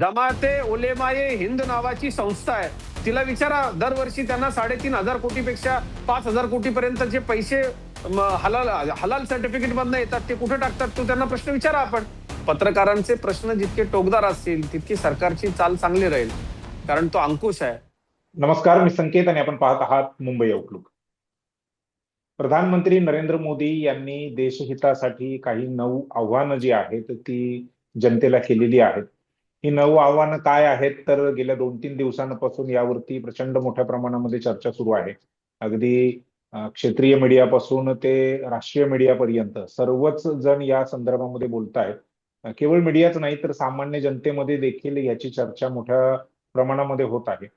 जमाते उलेमाए हिंद नावाची संस्था आहे. तिला विचारा, दरवर्षी त्यांना 3,500 कोटीपेक्षा 5,000 कोटीपर्यंतचे पैसे हलाल हलाल सर्टिफिकेट मधनं येतात. ते कुठे टाकतात, तो त्यांना प्रश्न विचारा आपण. पत्रकारांचे प्रश्न जितके टोकदार असतील तितकी सरकारची चाल चांगली राहील, कारण तो अंकुश आहे. नमस्कार, मी संकेत आणि आपण पाहत आहात मुंबई आउटलुक. प्रधानमंत्री नरेंद्र मोदी यांनी देशहितासाठी काही 9 आव्हानं जी आहेत ती जनतेला केलेली आहेत. ही 9 आव्हानं काय आहेत तर गेल्या 2-3 दिवसांपासून यावरती प्रचंड मोठ्या प्रमाणामध्ये चर्चा सुरू आहे. अगदी क्षेत्रीय मीडियापासून ते राष्ट्रीय मीडियापर्यंत सर्वच जण या संदर्भामध्ये बोलत आहेत. केवळ मीडियाच नाही तर सामान्य जनतेमध्ये देखील याची चर्चा मोठ्या प्रमाणामध्ये होत आहे.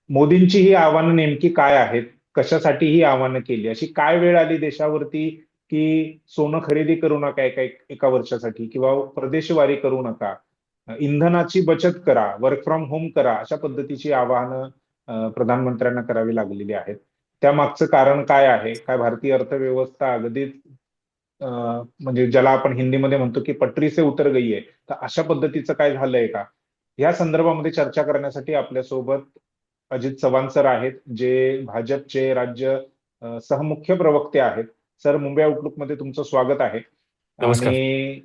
मोदींची ही आव्हानं नेमकी काय आहेत, कशासाठी ही आव्हानं केली, अशी काय वेळ आली देशावरती की सोनं खरेदी करू नका एका वर्षासाठी किंवा प्रदेशवारी करू नका, इंधनाची बचत करा, वर्क फ्रॉम होम करा, अशा पद्धतीची आवाहनं प्रधानमंत्र्यांना करावी लागलेली आहेत. त्यामागचं कारण काय आहे? काय भारतीय अर्थव्यवस्था अगदीच म्हणजे ज्याला आपण हिंदीमध्ये म्हणतो की पटरी से उतर गई आहे, तर अशा पद्धतीचं काय झालंय का? या संदर्भामध्ये चर्चा करण्यासाठी आपल्यासोबत अजित चव्हाण सर आहेत, जे भाजपचे राज्य सहमुख्य प्रवक्ते आहेत. सर, मुंबई आउटलुक मध्ये तुमचं स्वागत आहे. नमस्कार. आणि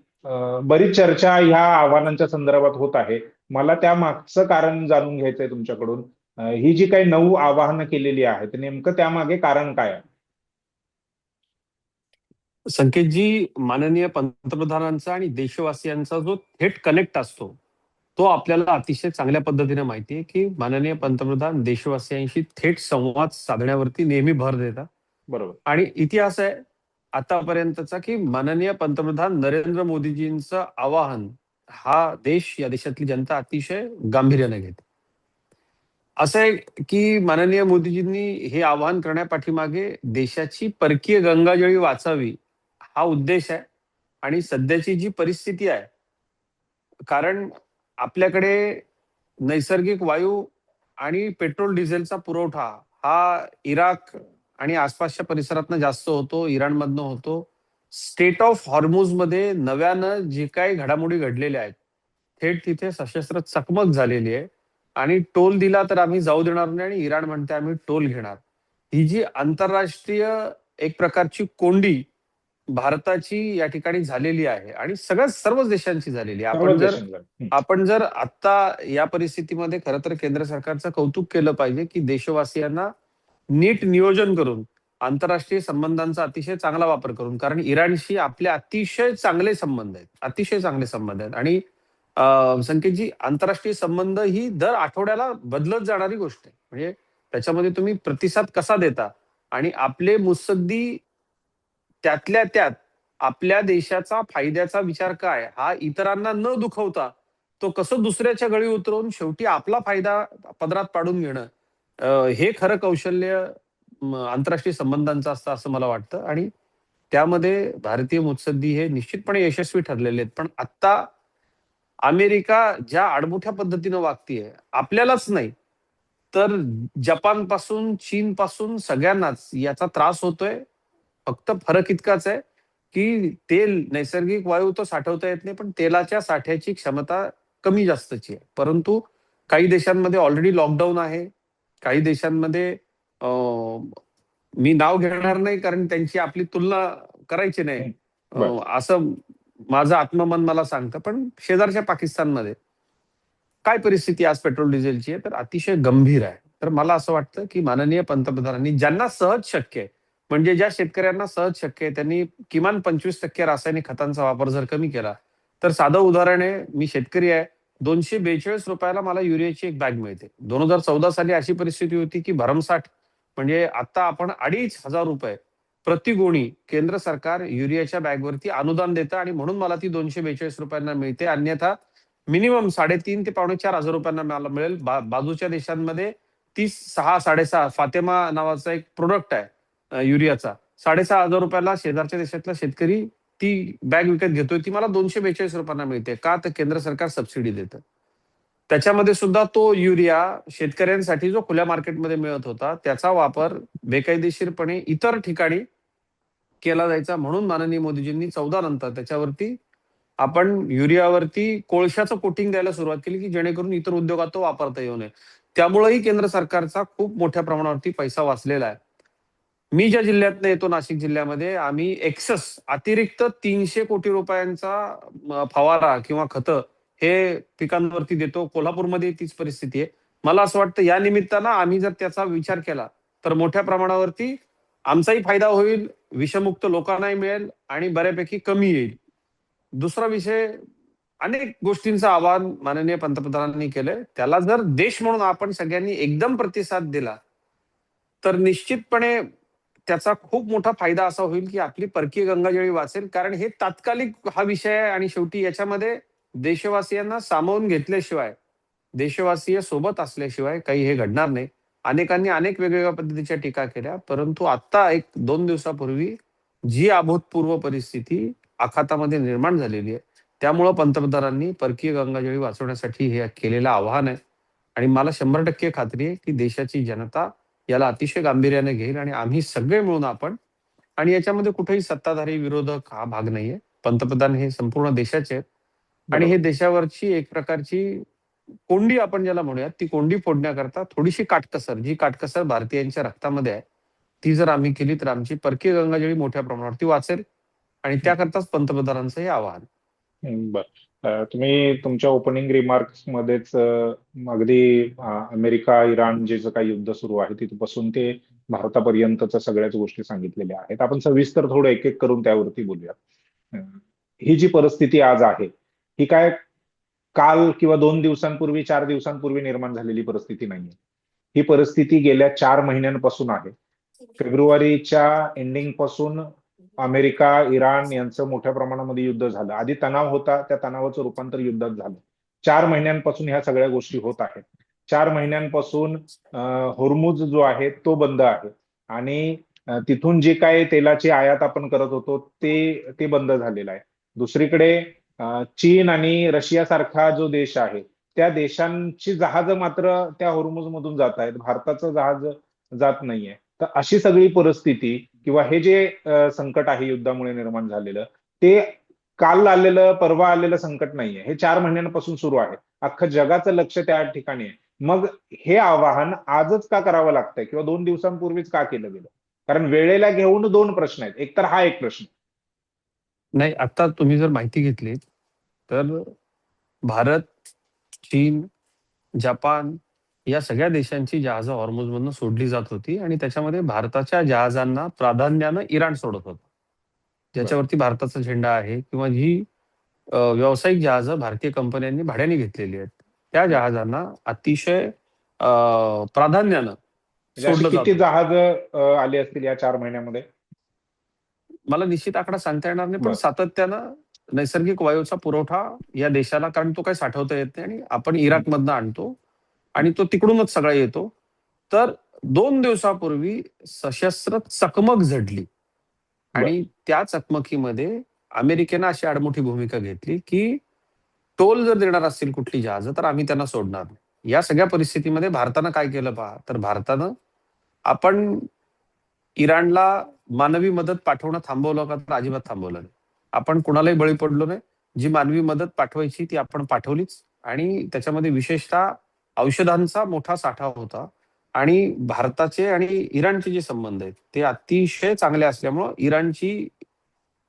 बरीच चर्चा ह्या आव्हानांच्या संदर्भात होत आहे. मला त्या मागचं कारण जाणून घ्यायचंय तुमच्याकडून. ही जी काही 9 आवाहनं केलेली आहेत, नेमकं त्यामागे कारण काय आहे? संकेतजी, माननीय पंतप्रधानांचा आणि देशवासियांचा जो थेट कनेक्ट असतो, तो आपल्याला अतिशय चांगल्या पद्धतीने माहिती आहे की माननीय पंतप्रधान देशवासियांशी थेट संवाद साधण्यावरती नेहमी भर देतात. बरोबर. आणि इतिहास आहे आतापर्यंतचा की माननीय पंतप्रधान नरेंद्र मोदीजींचं आवाहन हा देश, या देशातली जनता अतिशय गांभीर्याने घेते. असं आहे की माननीय मोदीजींनी हे आवाहन करण्यापाठीमागे देशाची परकीय गंगाजळी वाचावी हा उद्देश आहे. आणि सध्याची जी परिस्थिती आहे, कारण आपल्याकडे नैसर्गिक वायू आणि पेट्रोल डिझेलचा पुरवठा हा इराक आणि आसपासच्या परिसरातनं जास्त होतो, इराणमधनं होतो. स्टेट ऑफ हॉर्मुझ मध्ये नव्यानं जे काही घडामोडी घडलेल्या आहेत, थेट तिथे सशस्त्र चकमक झालेली आहे. आणि टोल दिला तर आम्ही जाऊ देणार नाही, आणि इराण म्हणते आम्ही टोल घेणार. ही जी आंतरराष्ट्रीय एक प्रकारची कोंडी भारताची या ठिकाणी झालेली आहे, आणि सर्वच देशांची झालेली आहे. सर्वच देशांना. आपण जर आता या परिस्थितीमध्ये खरं तर केंद्र सरकारचं कौतुक केलं पाहिजे की देशवासियांना नीट नियोजन करून आंतरराष्ट्रीय संबंधांचा अतिशय चांगला वापर करून, कारण इराणशी आपले अतिशय चांगले संबंध आहेत, अतिशय चांगले संबंध आहेत. आणि संकेतजी, आंतरराष्ट्रीय संबंध ही दर आठवड्याला बदलत जाणारी गोष्ट आहे. म्हणजे त्याच्यामध्ये तुम्ही प्रतिसाद कसा देता, आणि आपले मुत्सद्दी त्यातल्या त्यात आपल्या देशाचा फायद्याचा विचार काय, हा इतरांना न दुखवता तो कसं दुसऱ्याच्या गळी उतरवून शेवटी आपला फायदा पदरात पाडून घेणं, हे खरं कौशल्य आंतरराष्ट्रीय संबंधांचं असतं असं मला वाटतं. आणि त्यामध्ये भारतीय मुत्सद्दी हे निश्चितपणे यशस्वी ठरलेले आहेत. पण आता अमेरिका ज्या आडमुठ्या पद्धतीनं वागतीये, आपल्यालाच नाही तर जपान पासून, चीन पासून सगळ्यांनाच याचा त्रास होतोय. फक्त फरक इतकाच आहे की तेल, नैसर्गिक वायू तो साठवता येत नाही, पण तेलाच्या साठ्याची क्षमता कमी जास्तची आहे. परंतु काही देशांमध्ये ऑलरेडी लॉकडाऊन आहे. काही देशांमध्ये मी नाव घेणार नाही कारण त्यांची आपली तुलना करायची नाही, असं माझं आत्ममन मला सांगतं. पण शेजारच्या पाकिस्तानमध्ये काय परिस्थिती आज पेट्रोल डिझेलची आहे, तर अतिशय गंभीर आहे. तर मला असं वाटतं की माननीय पंतप्रधानांनी, ज्यांना सहज शक्य आहे, म्हणजे ज्या शेतकऱ्यांना सहज शक्य आहे, त्यांनी किमान 25% रासायनिक खतांचा वापर जर कमी केला, तर साधं उदाहरण आहे, मी शेतकरी आहे, 242 रुपयाला मला युरियाची एक बॅग मिळते. 2014 साली अशी परिस्थिती होती की भरमसाठ, म्हणजे आता आपण 2,500 रुपये प्रति गोणी केंद्र सरकार युरियाच्या बॅगवरती अनुदान देतं, आणि म्हणून मला ती 242 रुपयांना मिळते. अन्यथा मिनिमम 3,500 ते 4,500 रुपयांना मला मिळेल. बाजूच्या देशांमध्ये ती 6-6.5 फातेमा नावाचा एक प्रोडक्ट आहे युरियाचा, 6,500 रुपयाला शेजारच्या देशातला शेतकरी ती बॅग विकत घेतोय. ती मला 242 रुपयांना मिळते. का? तर केंद्र सरकार सबसिडी देतं. त्याच्यामध्ये सुद्धा तो युरिया शेतकऱ्यांसाठी जो खुल्या मार्केटमध्ये मिळत होता, त्याचा वापर बेकायदेशीरपणे इतर ठिकाणी केला जायचा. म्हणून माननीय मोदीजींनी 14 नंतर त्याच्यावरती आपण युरियावरती कोळशाचं कोटिंग द्यायला सुरुवात केली, की जेणेकरून इतर उद्योगात तो वापरता येऊ नये. त्यामुळेही केंद्र सरकारचा खूप मोठ्या प्रमाणावरती पैसा वाचलेला आहे. मी ज्या जिल्ह्यातनं येतो, नाशिक जिल्ह्यामध्ये, आम्ही अतिरिक्त 300 कोटी रुपयांचा फवारा किंवा खतं हे पिकांवरती देतो. कोल्हापूरमध्ये तीच परिस्थिती आहे. मला असं वाटतं या निमित्तानं आम्ही जर त्याचा विचार केला, तर मोठ्या प्रमाणावरती आमचाही फायदा होईल, विषमुक्त लोकांनाही मिळेल आणि बऱ्यापैकी कमी येईल. दुसरा विषय, अनेक गोष्टींचं आवाहन माननीय पंतप्रधानांनी केलंय. त्याला जर देश म्हणून आपण सगळ्यांनी एकदम प्रतिसाद दिला, तर निश्चितपणे त्याचा खूप मोठा फायदा असा होईल, की आपली परकीय गंगाजळी वाचेल. कारण हे तात्कालिक हा विषय आहे आणि शेवटी याच्यामध्ये देशवासियांना सामावून घेतल्याशिवाय, देशवासीय सोबत असल्याशिवाय काही हे घडणार नाही. अनेकांनी अनेक वेगवेगळ्या पद्धतीच्या टीका केल्या, परंतु आता 1-2 दिवसापूर्वी जी अभूतपूर्व परिस्थिती आखातामध्ये निर्माण झालेली आहे, त्यामुळं पंतप्रधानांनी परकीय गंगाजळी वाचवण्यासाठी हे केलेलं आवाहन आहे आणि मला 100% खात्री आहे, की देशाची जनता याला अतिशय गांभीर्याने घेईल आणि आम्ही सगळे मिळून आपण, आणि याच्यामध्ये कुठेही सत्ताधारी विरोधक हा भाग नाहीये. पंतप्रधान हे संपूर्ण देशाचे आहेत आणि हे बरोबर. देशावरची एक प्रकारची कोंडी आपण ज्याला म्हणूयात, ती कोंडी फोडण्याकरता थोडीशी काटकसर, जी काटकसर भारतीयांच्या रक्तामध्ये आहे, ती जर आम्ही केली तर आमची परकीय गंगाजळी मोठ्या प्रमाणावरती वाचेल आणि त्याकरताच पंतप्रधानांचं हे आवाहन. बर. तुम्ही तुमच्या ओपनिंग रिमार्क्स मध्येच अगदी अमेरिका इराण जे जे काही युद्ध सुरू आहे तिथपासून ते भारतापर्यंतच्या सगळ्याच गोष्टी सांगितलेल्या आहेत. आपण सविस्तर थोडं एक एक करून त्यावरती बोलूया. ही जी परिस्थिती आज आहे, ही काय काल किंवा 2 दिवसांपूर्वी 4 दिवसांपूर्वी निर्माण झालेली परिस्थिती नाहीये. ही परिस्थिती गेल्या 4 महिन्यांपासून आहे. फेब्रुवारीच्या एंडिंग पासून अमेरिका इराण यांचं मोठ्या प्रमाणामध्ये युद्ध झालं. आधी तणाव होता, त्या तणावाचं रूपांतर युद्धात झालं. 4 महिन्यांपासून ह्या सगळ्या गोष्टी होत आहेत. 4 महिन्यांपासून होर्मुझ जो आहे तो बंद आहे आणि तिथून जे काय तेलाची आयात आपण करत होतो ते ते बंद झालेलं आहे. दुसरीकडे चीन आणि रशिया सारखा जो देश आहे त्या देशांची जहाज मात्र त्या होर्मुझ मधून जात आहेत. भारताचं जहाज जात नाहीये. तर अशी सगळी परिस्थिती किंवा हे जे संकट आहे युद्धामुळे निर्माण झालेलं, ते काल आलेलं परवा आलेलं संकट नाहीये. हे 4 महिन्यांपासून सुरू आहे. अख्खं जगाचं लक्ष त्या ठिकाणी आहे. मग हे आवाहन आजच का करावं लागतंय किंवा 2 दिवसांपूर्वीच का केलं गेलं? कारण वेळेला घेऊन दोन प्रश्न आहेत. एक तर हा एक प्रश्न. नाही, आता तुम्ही जर माहिती घेतली तर भारत, चीन, जपान या सगळ्या देशांची जहाजं हॉर्मुझमधनं सोडली जात होती आणि त्याच्यामध्ये भारताच्या जहाजांना प्राधान्यानं इराण सोडत होतं. बरं. ज्याच्यावरती भारताचा झेंडा आहे किंवा जी व्यावसायिक जहाजं भारतीय कंपन्यांनी भाड्याने घेतलेली आहेत. त्या जहाजांना अतिशय प्राधान्यानं म्हणजे अशी सोडलं जात किती होतं. जहाज आली असतील या 4 महिन्यामध्ये? मला निश्चित आकडा सांगता येणार नाही, पण बरं. सातत्यानं नैसर्गिक वायूचा पुरवठा या देशाला, कारण तो काही साठवता येत नाही आणि आपण हं, इराकमधनं आणतो आणि तो तिकडूनच सगळा येतो. तर 2 दिवसापूर्वी सशस्त्र चकमक झडली बरं. आणि त्या चकमकीमध्ये अमेरिकेनं अशी आडमुठी भूमिका घेतली, की टोल जर देणार असतील कुठली जहाजं, तर आम्ही त्यांना सोडणार नाही. या सगळ्या परिस्थितीमध्ये भारतानं काय केलं पहा, तर भारतानं आपण इराणला मानवी मदत पाठवणं थांबवलं का, तर अजिबात थांबवलं नाही. आपण कुणालाही बळी पडलो नाही. जी मानवी मदत पाठवायची ती आपण पाठवलीच आणि त्याच्यामध्ये विशेषतः औषधांचा मोठा साठा होता आणि भारताचे आणि इराणचे जे संबंध आहेत ते अतिशय चांगले असल्यामुळं इराणची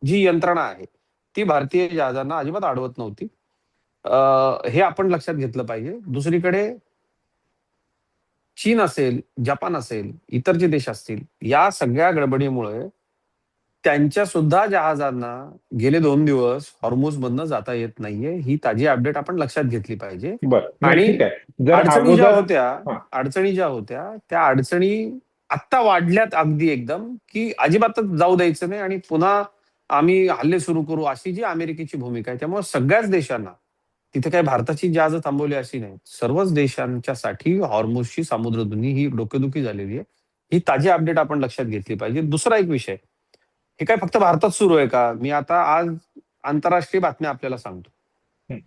जी यंत्रणा आहे ती भारतीय जहाजांना अजिबात अडवत नव्हती. हे आपण लक्षात घेतलं पाहिजे. दुसरीकडे चीन असेल, जपान असेल, इतर जे देश असतील, या सगळ्या गडबडीमुळे त्यांच्या सुद्धा जहाजांना गेले 2 दिवस हॉर्मुझमधनं जाता येत नाहीये. ही ताजी अपडेट आपण लक्षात घेतली पाहिजे. बरं. नाही, आणि ठीक आहे. जर अडचणी ज्या अगोदर होत्या हां. अडचणी ज्या होत्या, त्या अडचणी आत्ता वाढल्यात अगदी एकदम, की अजिबातच जाऊ द्यायचं नाही आणि पुन्हा आम्ही हल्ले सुरू करू, अशी जी अमेरिकेची भूमिका आहे. त्यामुळे सगळ्याच देशांना, तिथे काही भारताची जहाजं थांबवली अशी नाही. सर्वच देशांच्यासाठी हॉर्मुझची सामुद्रधुनी ही डोकेदुखी झालेली आहे. ही ताजी अपडेट आपण लक्षात घेतली पाहिजे. दुसरा एक विषय, हे काय फक्त भारतात सुरू आहे का? मी आता आज आंतरराष्ट्रीय बातम्या आपल्याला सांगतो. हं.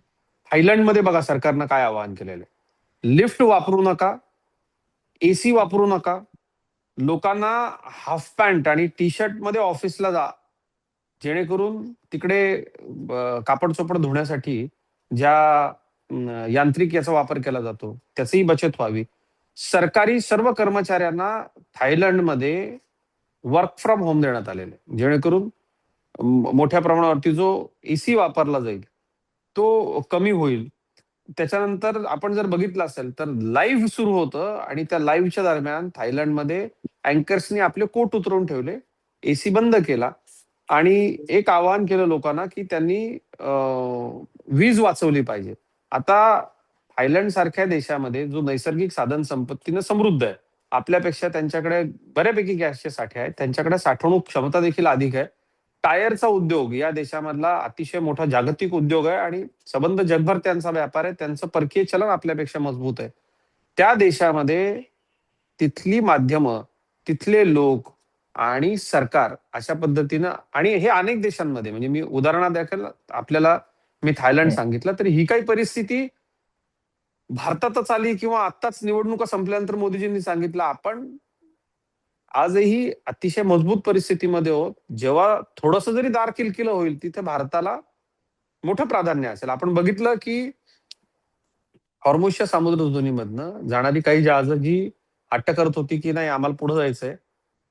थायलंडमध्ये बघा सरकारनं काय आवाहन केलेलं आहे. लिफ्ट वापरू नका, एसी वापरू नका, लोकांना हाफ पॅन्ट आणि टी शर्ट मध्ये ऑफिसला जा. जेणेकरून तिकडे कापड चोपड धुण्यासाठी ज्या यांत्रिक याचा वापर केला जातो त्याचीही बचत व्हावी. सरकारी सर्व कर्मचाऱ्यांना थायलंडमध्ये वर्क फ्रॉम होम देण्यात आलेलं आहे, जेणेकरून मोठ्या प्रमाणावरती जो एसी वापरला जाईल तो कमी होईल. त्याच्यानंतर आपण जर बघितलं असेल तर लाईव्ह सुरू होतं आणि त्या लाईव्हच्या दरम्यान थायलंडमध्ये अँकर्सनी आपले कोट उतरवून ठेवले, एसी बंद केला आणि एक आवाहन केलं लोकांना की त्यांनी वीज वाचवली पाहिजे. आता थायलंड सारख्या देशामध्ये जो नैसर्गिक साधन संपत्तीनं समृद्ध आहे, आपल्यापेक्षा त्यांच्याकडे बऱ्यापैकी गॅसचे साठे आहेत, त्यांच्याकडे साठवणूक क्षमता देखील अधिक आहे. टायरचा उद्योग या देशामधला अतिशय मोठा जागतिक उद्योग आहे आणि संबंध जगभर त्यांचा व्यापार आहे. त्यांचं परकीय चलन आपल्यापेक्षा मजबूत आहे. त्या देशामध्ये तिथली माध्यमं, तिथले लोक आणि सरकार अशा पद्धतीनं, आणि हे अनेक देशांमध्ये, म्हणजे मी उदाहरणादाखल आपल्याला मी थायलंड सांगितलं, तर ही काही परिस्थिती भारतातच आली किंवा आत्ताच निवडणुका संपल्यानंतर मोदीजींनी सांगितलं. आपण आजही अतिशय मजबूत परिस्थितीमध्ये आहोत. जेव्हा थोडंसं जरी दार किलकिलं होईल तिथे भारताला मोठं प्राधान्य असेल. आपण बघितलं की हॉर्मुझच्या सामुद्रधुनीमधनं जाणारी काही जहाजं जी हट्ट करत होती की नाही आम्हाला पुढे जायचंय,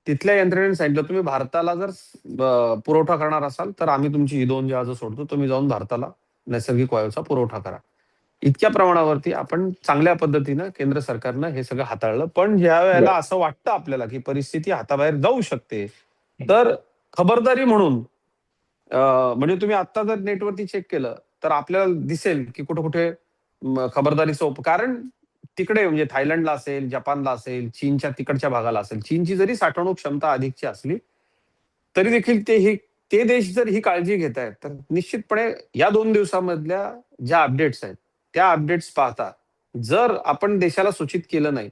तिथल्या यंत्रणेने सांगितलं तुम्ही भारताला जर पुरवठा करणार असाल तर आम्ही तुमची ही 2 जहाजं सोडतो, तुम्ही जाऊन भारताला नैसर्गिक वायूचा पुरवठा करा. इतक्या प्रमाणावरती आपण चांगल्या पद्धतीनं केंद्र सरकारनं हे सगळं हाताळलं. पण ज्या वेळेला असं वाटतं आपल्याला की परिस्थिती हाताबाहेर जाऊ शकते, तर खबरदारी म्हणून म्हणजे तुम्ही आता जर नेटवरती चेक केलं तर आपल्याला दिसेल की कुठे कुठे खबरदारीचं कारण तिकडे म्हणजे थायलंडला असेल, जपानला असेल, चीनच्या तिकडच्या भागाला असेल, चीनची जरी साठवणूक क्षमता अधिकची असली तरी देखील ते देश जर ही काळजी घेत आहेत तर निश्चितपणे या 2 दिवसामधल्या ज्या अपडेट्स आहेत त्या अपडेट्स पाहता जर आपण देशाला सूचित केलं नाही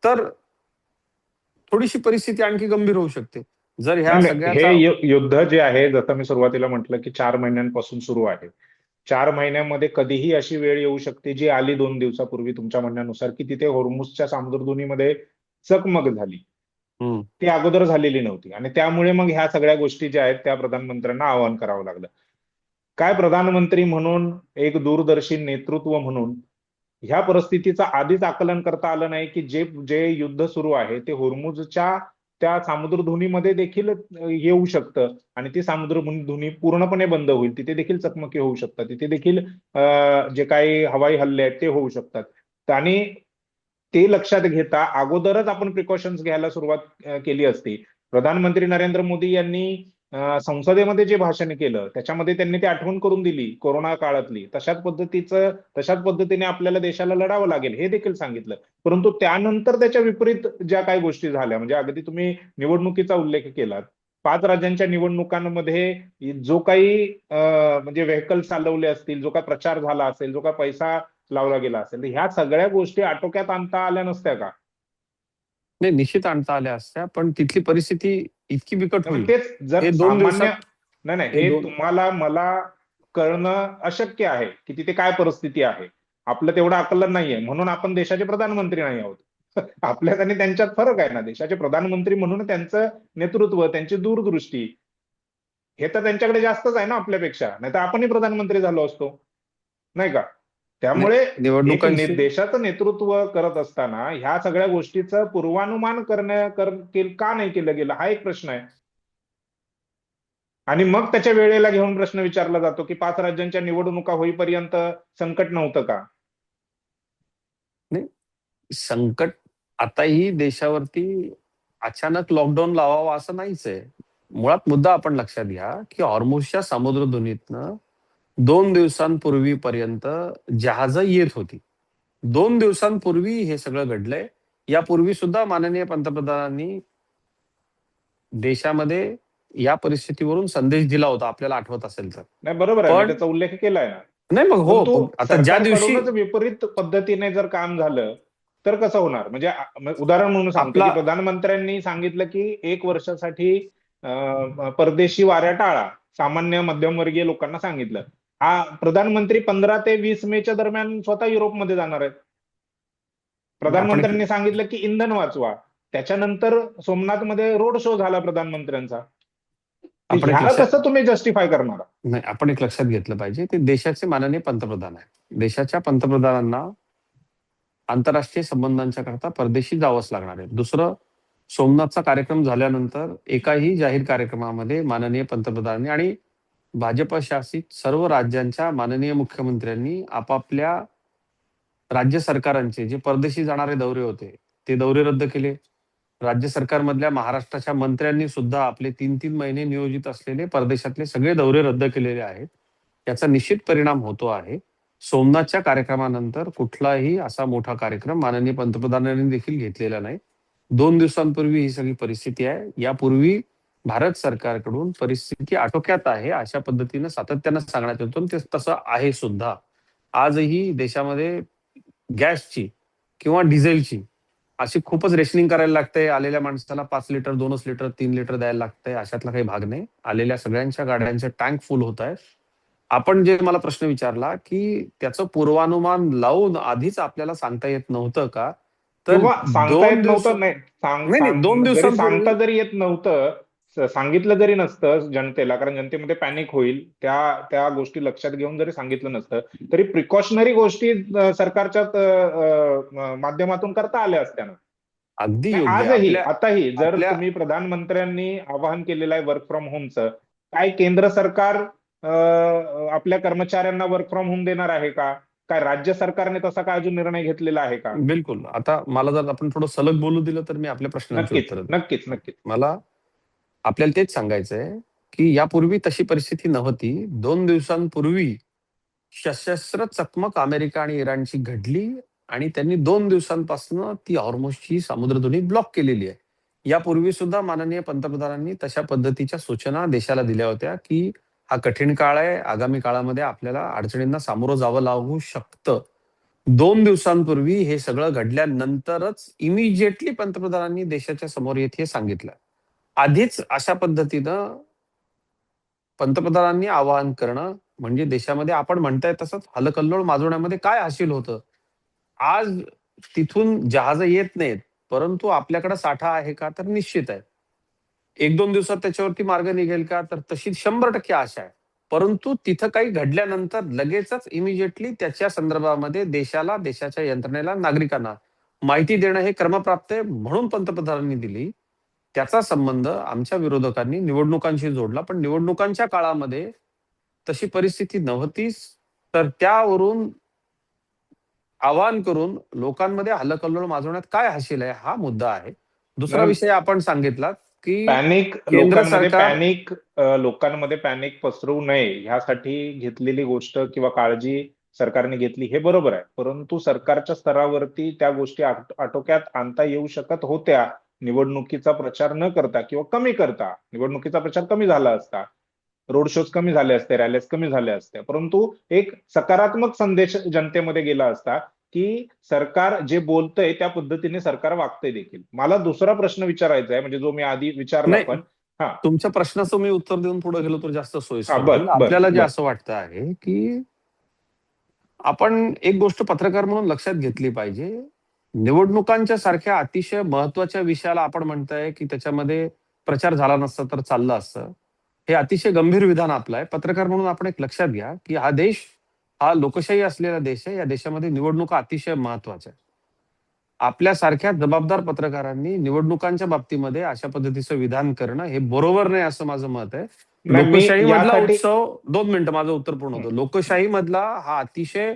तर थोडीशी परिस्थिती आणखी गंभीर होऊ शकते. जर ह्या नाही, नाही. सगळ्याचा हे युद्ध जे आहे, जसं मी सुरुवातीला म्हटलं की 4 महिन्यांपासून सुरू आहे. 4 महिन्यामध्ये कधीही अशी वेळ येऊ शकते, जी आली 2 दिवसापूर्वी तुमच्या म्हणण्यानुसार, की तिथे होर्मुझच्या सामुद्रधुनीमध्ये चकमक झाली. हम्म, ती अगोदर झालेली नव्हती आणि त्यामुळे मग ह्या सगळ्या गोष्टी ज्या आहेत त्या प्रधानमंत्र्यांना आवाहन करावं लागलं. काय प्रधानमंत्री म्हणून, एक दूरदर्शी नेतृत्व म्हणून ह्या परिस्थितीचं आधीच आकलन करता आलं नाही की जे जे युद्ध सुरू आहे ते होर्मुझच्या त्या सामुद्रधुनीमध्ये देखील येऊ शकतं आणि ती सामुद्रधुनी पूर्णपणे बंद होईल. तिथे देखील चकमकी होऊ शकतात. तिथे देखील जे काही हवाई हल्ले आहेत ते होऊ शकतात आणि ते लक्षात घेता अगोदरच आपण प्रिकॉशन्स घ्यायला सुरुवात केली असती. प्रधानमंत्री नरेंद्र मोदी यांनी संसदेमध्ये जे भाषण केलं त्याच्यामध्ये त्यांनी ती आठवण करून दिली कोरोना काळातली. तशाच पद्धतीने आपल्याला देशाला लढावं लागेल हे देखील सांगितलं. परंतु त्यानंतर त्याच्या विपरीत ज्या काही गोष्टी झाल्या, म्हणजे अगदी तुम्ही निवडणुकीचा उल्लेख केलात. 5 राज्यांच्या निवडणुकांमध्ये जो काही म्हणजे व्हेकल चालवले असतील, जो काही प्रचार झाला असेल, जो काही पैसा लावला गेला असेल, तर ह्या सगळ्या गोष्टी आटोक्यात आणता आल्या नसत्या का? नाही निश्चित आणता आल्या असत्या, पण तिथली परिस्थिती इतकी बिकट मग होईल. तेच जर हे 2 दिवसात सामान्य, नाही नाही, हे हे दोन तुम्हाला मला कळणं अशक्य आहे की तिथे काय परिस्थिती आहे. आपलं तेवढं आकलन नाहीये म्हणून आपण देशाचे प्रधानमंत्री नाही आहोत. आपल्यात आणि त्यांच्यात फरक आहे ना. देशाचे प्रधानमंत्री म्हणून त्यांचं नेतृत्व, त्यांची दूरदृष्टी हे तर त्यांच्याकडे जास्तच आहे ना आपल्यापेक्षा. नाही तर आपणही प्रधानमंत्री झालो असतो, नाही का? नाही, त्यामुळे एक निवडणुकांशी देशाचं नेतृत्व करत असताना ह्या सगळ्या गोष्टीचं पूर्वानुमान का नाही केलं गेलं हा एक प्रश्न आहे. आणि मग त्याच्या वेळेला घेऊन प्रश्न विचारला जातो की 5 राज्यांच्या निवडणुका होईपर्यंत संकट नव्हतं का? नाही, संकट आताही देशावरती अचानक लॉकडाऊन लावावा असं नाहीच आहे. मुळात मुद्दा आपण लक्षात घ्या की हॉर्मुझच्या समुद्रधुनीतनं 2 दिवसांपूर्वीपर्यंत जहाजं येत होती. 2 दिवसांपूर्वी हे सगळं घडलंय. यापूर्वी सुद्धा माननीय पंतप्रधानांनी देशामध्ये या परिस्थितीवरून संदेश दिला होता, आपल्याला आठवत असेल तर. नाही, बरोबर आहे, मी पण त्याचा उल्लेख केलाय ना. नाही मग हो, परंतु आता ज्या दिवशी सरकारकडूनच विपरीत पद्धतीने जर काम झालं तर कसं होणार? म्हणजे उदाहरण म्हणून सांगतो की आपला प्रधानमंत्र्यांनी सांगितलं की 1 वर्षासाठी परदेशी वाऱ्या टाळा. सामान्य मध्यमवर्गीय लोकांना सांगितलं. हा प्रधानमंत्री 15 ते 20 मेच्या दरम्यान स्वतः युरोपमध्ये जाणार आहेत. आपण प्रधानमंत्र्यांनी सांगितलं की इंधन वाचवा. त्याच्यानंतर सोमनाथमध्ये रोड शो झाला प्रधानमंत्र्यांचा. आपण एक ह्याला लक्षात कसं तुम्ही जस्टिफाय करणार? नाही, आपण एक लक्षात घेतलं पाहिजे, ते देशाचे माननीय पंतप्रधान आहेत. देशाच्या पंतप्रधानांना आंतरराष्ट्रीय संबंधांच्या करता परदेशी जावंच लागणार आहे. दुसरं, सोमनाथचा कार्यक्रम झाल्यानंतर एकाही जाहीर कार्यक्रमामध्ये माननीय पंतप्रधानांनी आणि भाजप शासित सर्व राज्यांच्या माननीय मुख्यमंत्र्यांनी आपापल्या राज्य सरकारांचे जे परदेशी जाणारे दौरे होते, ते दौरे रद्द केले. राज्य सरकारमधल्या महाराष्ट्राच्या मंत्र्यांनी सुद्धा आपले 3-3 महिने नियोजित असलेले परदेशातले सगळे दौरे रद्द केलेले आहेत. याचा निश्चित परिणाम होतो आहे. सोमनाथच्या कार्यक्रमानंतर कुठलाही असा मोठा कार्यक्रम माननीय पंतप्रधानांनी देखील घेतलेला नाही. 2 दिवसांपूर्वी ही सगळी परिस्थिती आहे. यापूर्वी भारत सरकारकडून परिस्थिती आटोक्यात आहे अशा पद्धतीनं सातत्यानं सांगण्यात येतं, ते तसं आहे सुद्धा. आजही देशामध्ये गॅसची किंवा डिझेलची अशी खूपच रेशनिंग करायला लागते. आलेल्या माणसाला 5 लिटर, 2च लिटर, 3 लिटर द्यायला लागतंय. अशातला काही भाग नाही. आलेल्या सगळ्यांच्या गाड्यांचे टँक फुल होत आहेत. आपण जे मला प्रश्न विचारला, की त्याचं पूर्वानुमान लावून आधीच आपल्याला सांगता येत नव्हतं का? तर किंवा सांगता 2 येत दिवस नव्हतं, नाही नाही, नाही, 2 जरी दिवसांपूर्वी सांगता जरी येत नव्हतं, सांगितलं जरी नसतं जनतेला, कारण जनतेमध्ये पॅनिक होईल, त्या त्या गोष्टी लक्षात घेऊन जरी सांगितलं नसतं, तरी प्रिकॉशनरी गोष्टी सरकारच्या माध्यमातून करता आल्या असत्या ना. अगदी नाही, योग्य आहे. आजही आताही जर आपल्या तुम्ही प्रधानमंत्र्यांनी आवाहन केलेलं आहे वर्क फ्रॉम होमचं, काय केंद्र सरकार आपल्या कर्मचाऱ्यांना वर्क फ्रॉम होम देणार आहे का? काय राज्य सरकारने तसा काय अजून निर्णय घेतलेला आहे का? बिलकुल. आता मला जर आपण थोडं सलग बोलू दिलं तर मी आपल्या प्रश्नांची नक्कीच, उत्तरं देईन. नक्कीच, नक्कीच. मला आपल्याला तेच सांगायचंय, की यापूर्वी तशी परिस्थिती नव्हती. 2 दिवसांपूर्वी सशस्त्र चकमक अमेरिका आणि इराणची घडली आणि त्यांनी 2 दिवसांपासून ती हॉर्मुझची सामुद्रधुनी ब्लॉक केलेली आहे. यापूर्वी सुद्धा माननीय पंतप्रधानांनी तशा पद्धतीच्या सूचना देशाला दिल्या होत्या, की हा कठीण काळ आहे. आगामी काळामध्ये आपल्याला अडचणींना सामोरं जावं लागू शकतं. 2 दिवसांपूर्वी हे सगळं घडल्यानंतरच इमिजिएटली पंतप्रधानांनी देशाच्या समोर येत हे सांगितलं. आधीच अशा पद्धतीनं पंतप्रधानांनी आवाहन करणं म्हणजे देशामध्ये आपण म्हणताय तसंच हलकल्लोळ माजवण्यामध्ये काय हासिल होतं? आज तिथून जहाजं येत नाहीत, परंतु आपल्याकडे साठा आहे का? तर निश्चित आहे. 1-2 दिवसात त्याच्यावरती मार्ग निघेल का? तर तशी 100% आशा आहे. परंतु तिथं काही घडल्यानंतर लगेचच इमिजिएटली त्याच्या संदर्भामध्ये देशाला, देशाच्या यंत्रणेला, नागरिकांना माहिती देणं हे क्रमप्राप्त आहे म्हणून पंतप्रधानांनी दिली. त्याचा संबंध आमच्या विरोधकांनी निवडणुकांशी जोडला. पण निवडणुकांच्या काळामध्ये तशी परिस्थिती नव्हतीच. तर त्यावरून आवाहन करून लोकांमध्ये हल्लकल्लोळ माजवण्यात काय हासिल आहे? हा मुद्दा आहे. दुसरा विषय आपण सांगितलात, की पॅनिक केंद्र लोकांमध्ये सरकार पॅनिक लोकांमध्ये पॅनिक पसरवू नये ह्यासाठी घेतलेली गोष्ट किंवा काळजी सरकारने घेतली हे बरोबर आहे. परंतु सरकारच्या स्तरावरती त्या गोष्टी आटोक्यात आणता येऊ शकत होत्या. निवडणुकीचा प्रचार न करता किंवा कमी करता, निवडणुकीचा प्रचार कमी झाला असता, रोड शोज कमी झाले असते, रॅलीज कमी झाल्या असत्या, परंतु एक सकारात्मक संदेश जनतेमध्ये गेला असता की सरकार जे बोलतंय त्या पद्धतीने सरकार वागतंय देखील. मला दुसरा प्रश्न विचारायचा आहे, म्हणजे जो मी आधी विचारला नाही, पण. हा, तुमच्या प्रश्नाचं मी उत्तर देऊन पुढे गेलो तर जास्त हा, सोयीस्कर बर होईल. बर आपल्याला जे बर असं वाटतं आहे, की आपण एक गोष्ट पत्रकार म्हणून लक्षात घेतली पाहिजे. निवडणुकांच्या सारख्या अतिशय महत्त्वाच्या विषयाला आपण म्हणताय, की त्याच्यामध्ये प्रचार झाला नसता तर चाललं असतं. हे अतिशय गंभीर विधान आपलं आहे. पत्रकार म्हणून आपण एक लक्षात घ्या, की हा देश हा लोकशाही असलेला देश आहे. या देशामध्ये निवडणुका अतिशय महत्त्वाच्या आहेत. आपल्यासारख्या जबाबदार पत्रकारांनी निवडणुकांच्या बाबतीमध्ये अशा पद्धतीचं विधान करणं हे बरोबर नाही असं माझं मत आहे. नाही, मी लोकशाही मधला यासाठी उत्सव 2 मिनिटं माझं उत्तर पूर्ण होतं. लोकशाही मधला हा अतिशय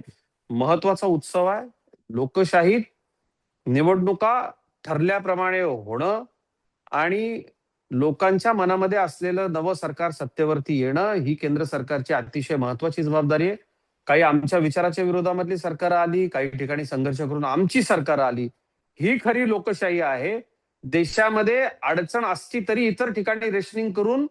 महत्वाचा उत्सव आहे. लोकशाहीत निवडणुका ठरल्याप्रमाणे होणं आणि लोकांच्या मनामध्ये असलेलं नवं सरकार सत्तेवरती येणं ही केंद्र सरकारची अतिशय महत्वाची जबाबदारी आहे. काही आमच्या विचाराच्या विरोधामधली सरकार आली, काही ठिकाणी संघर्ष करून आमची सरकार आली. ही खरी लोकशाही आहे. देशामध्ये अडचण असती तरी इतर ठिकाणी रेशनिंग करून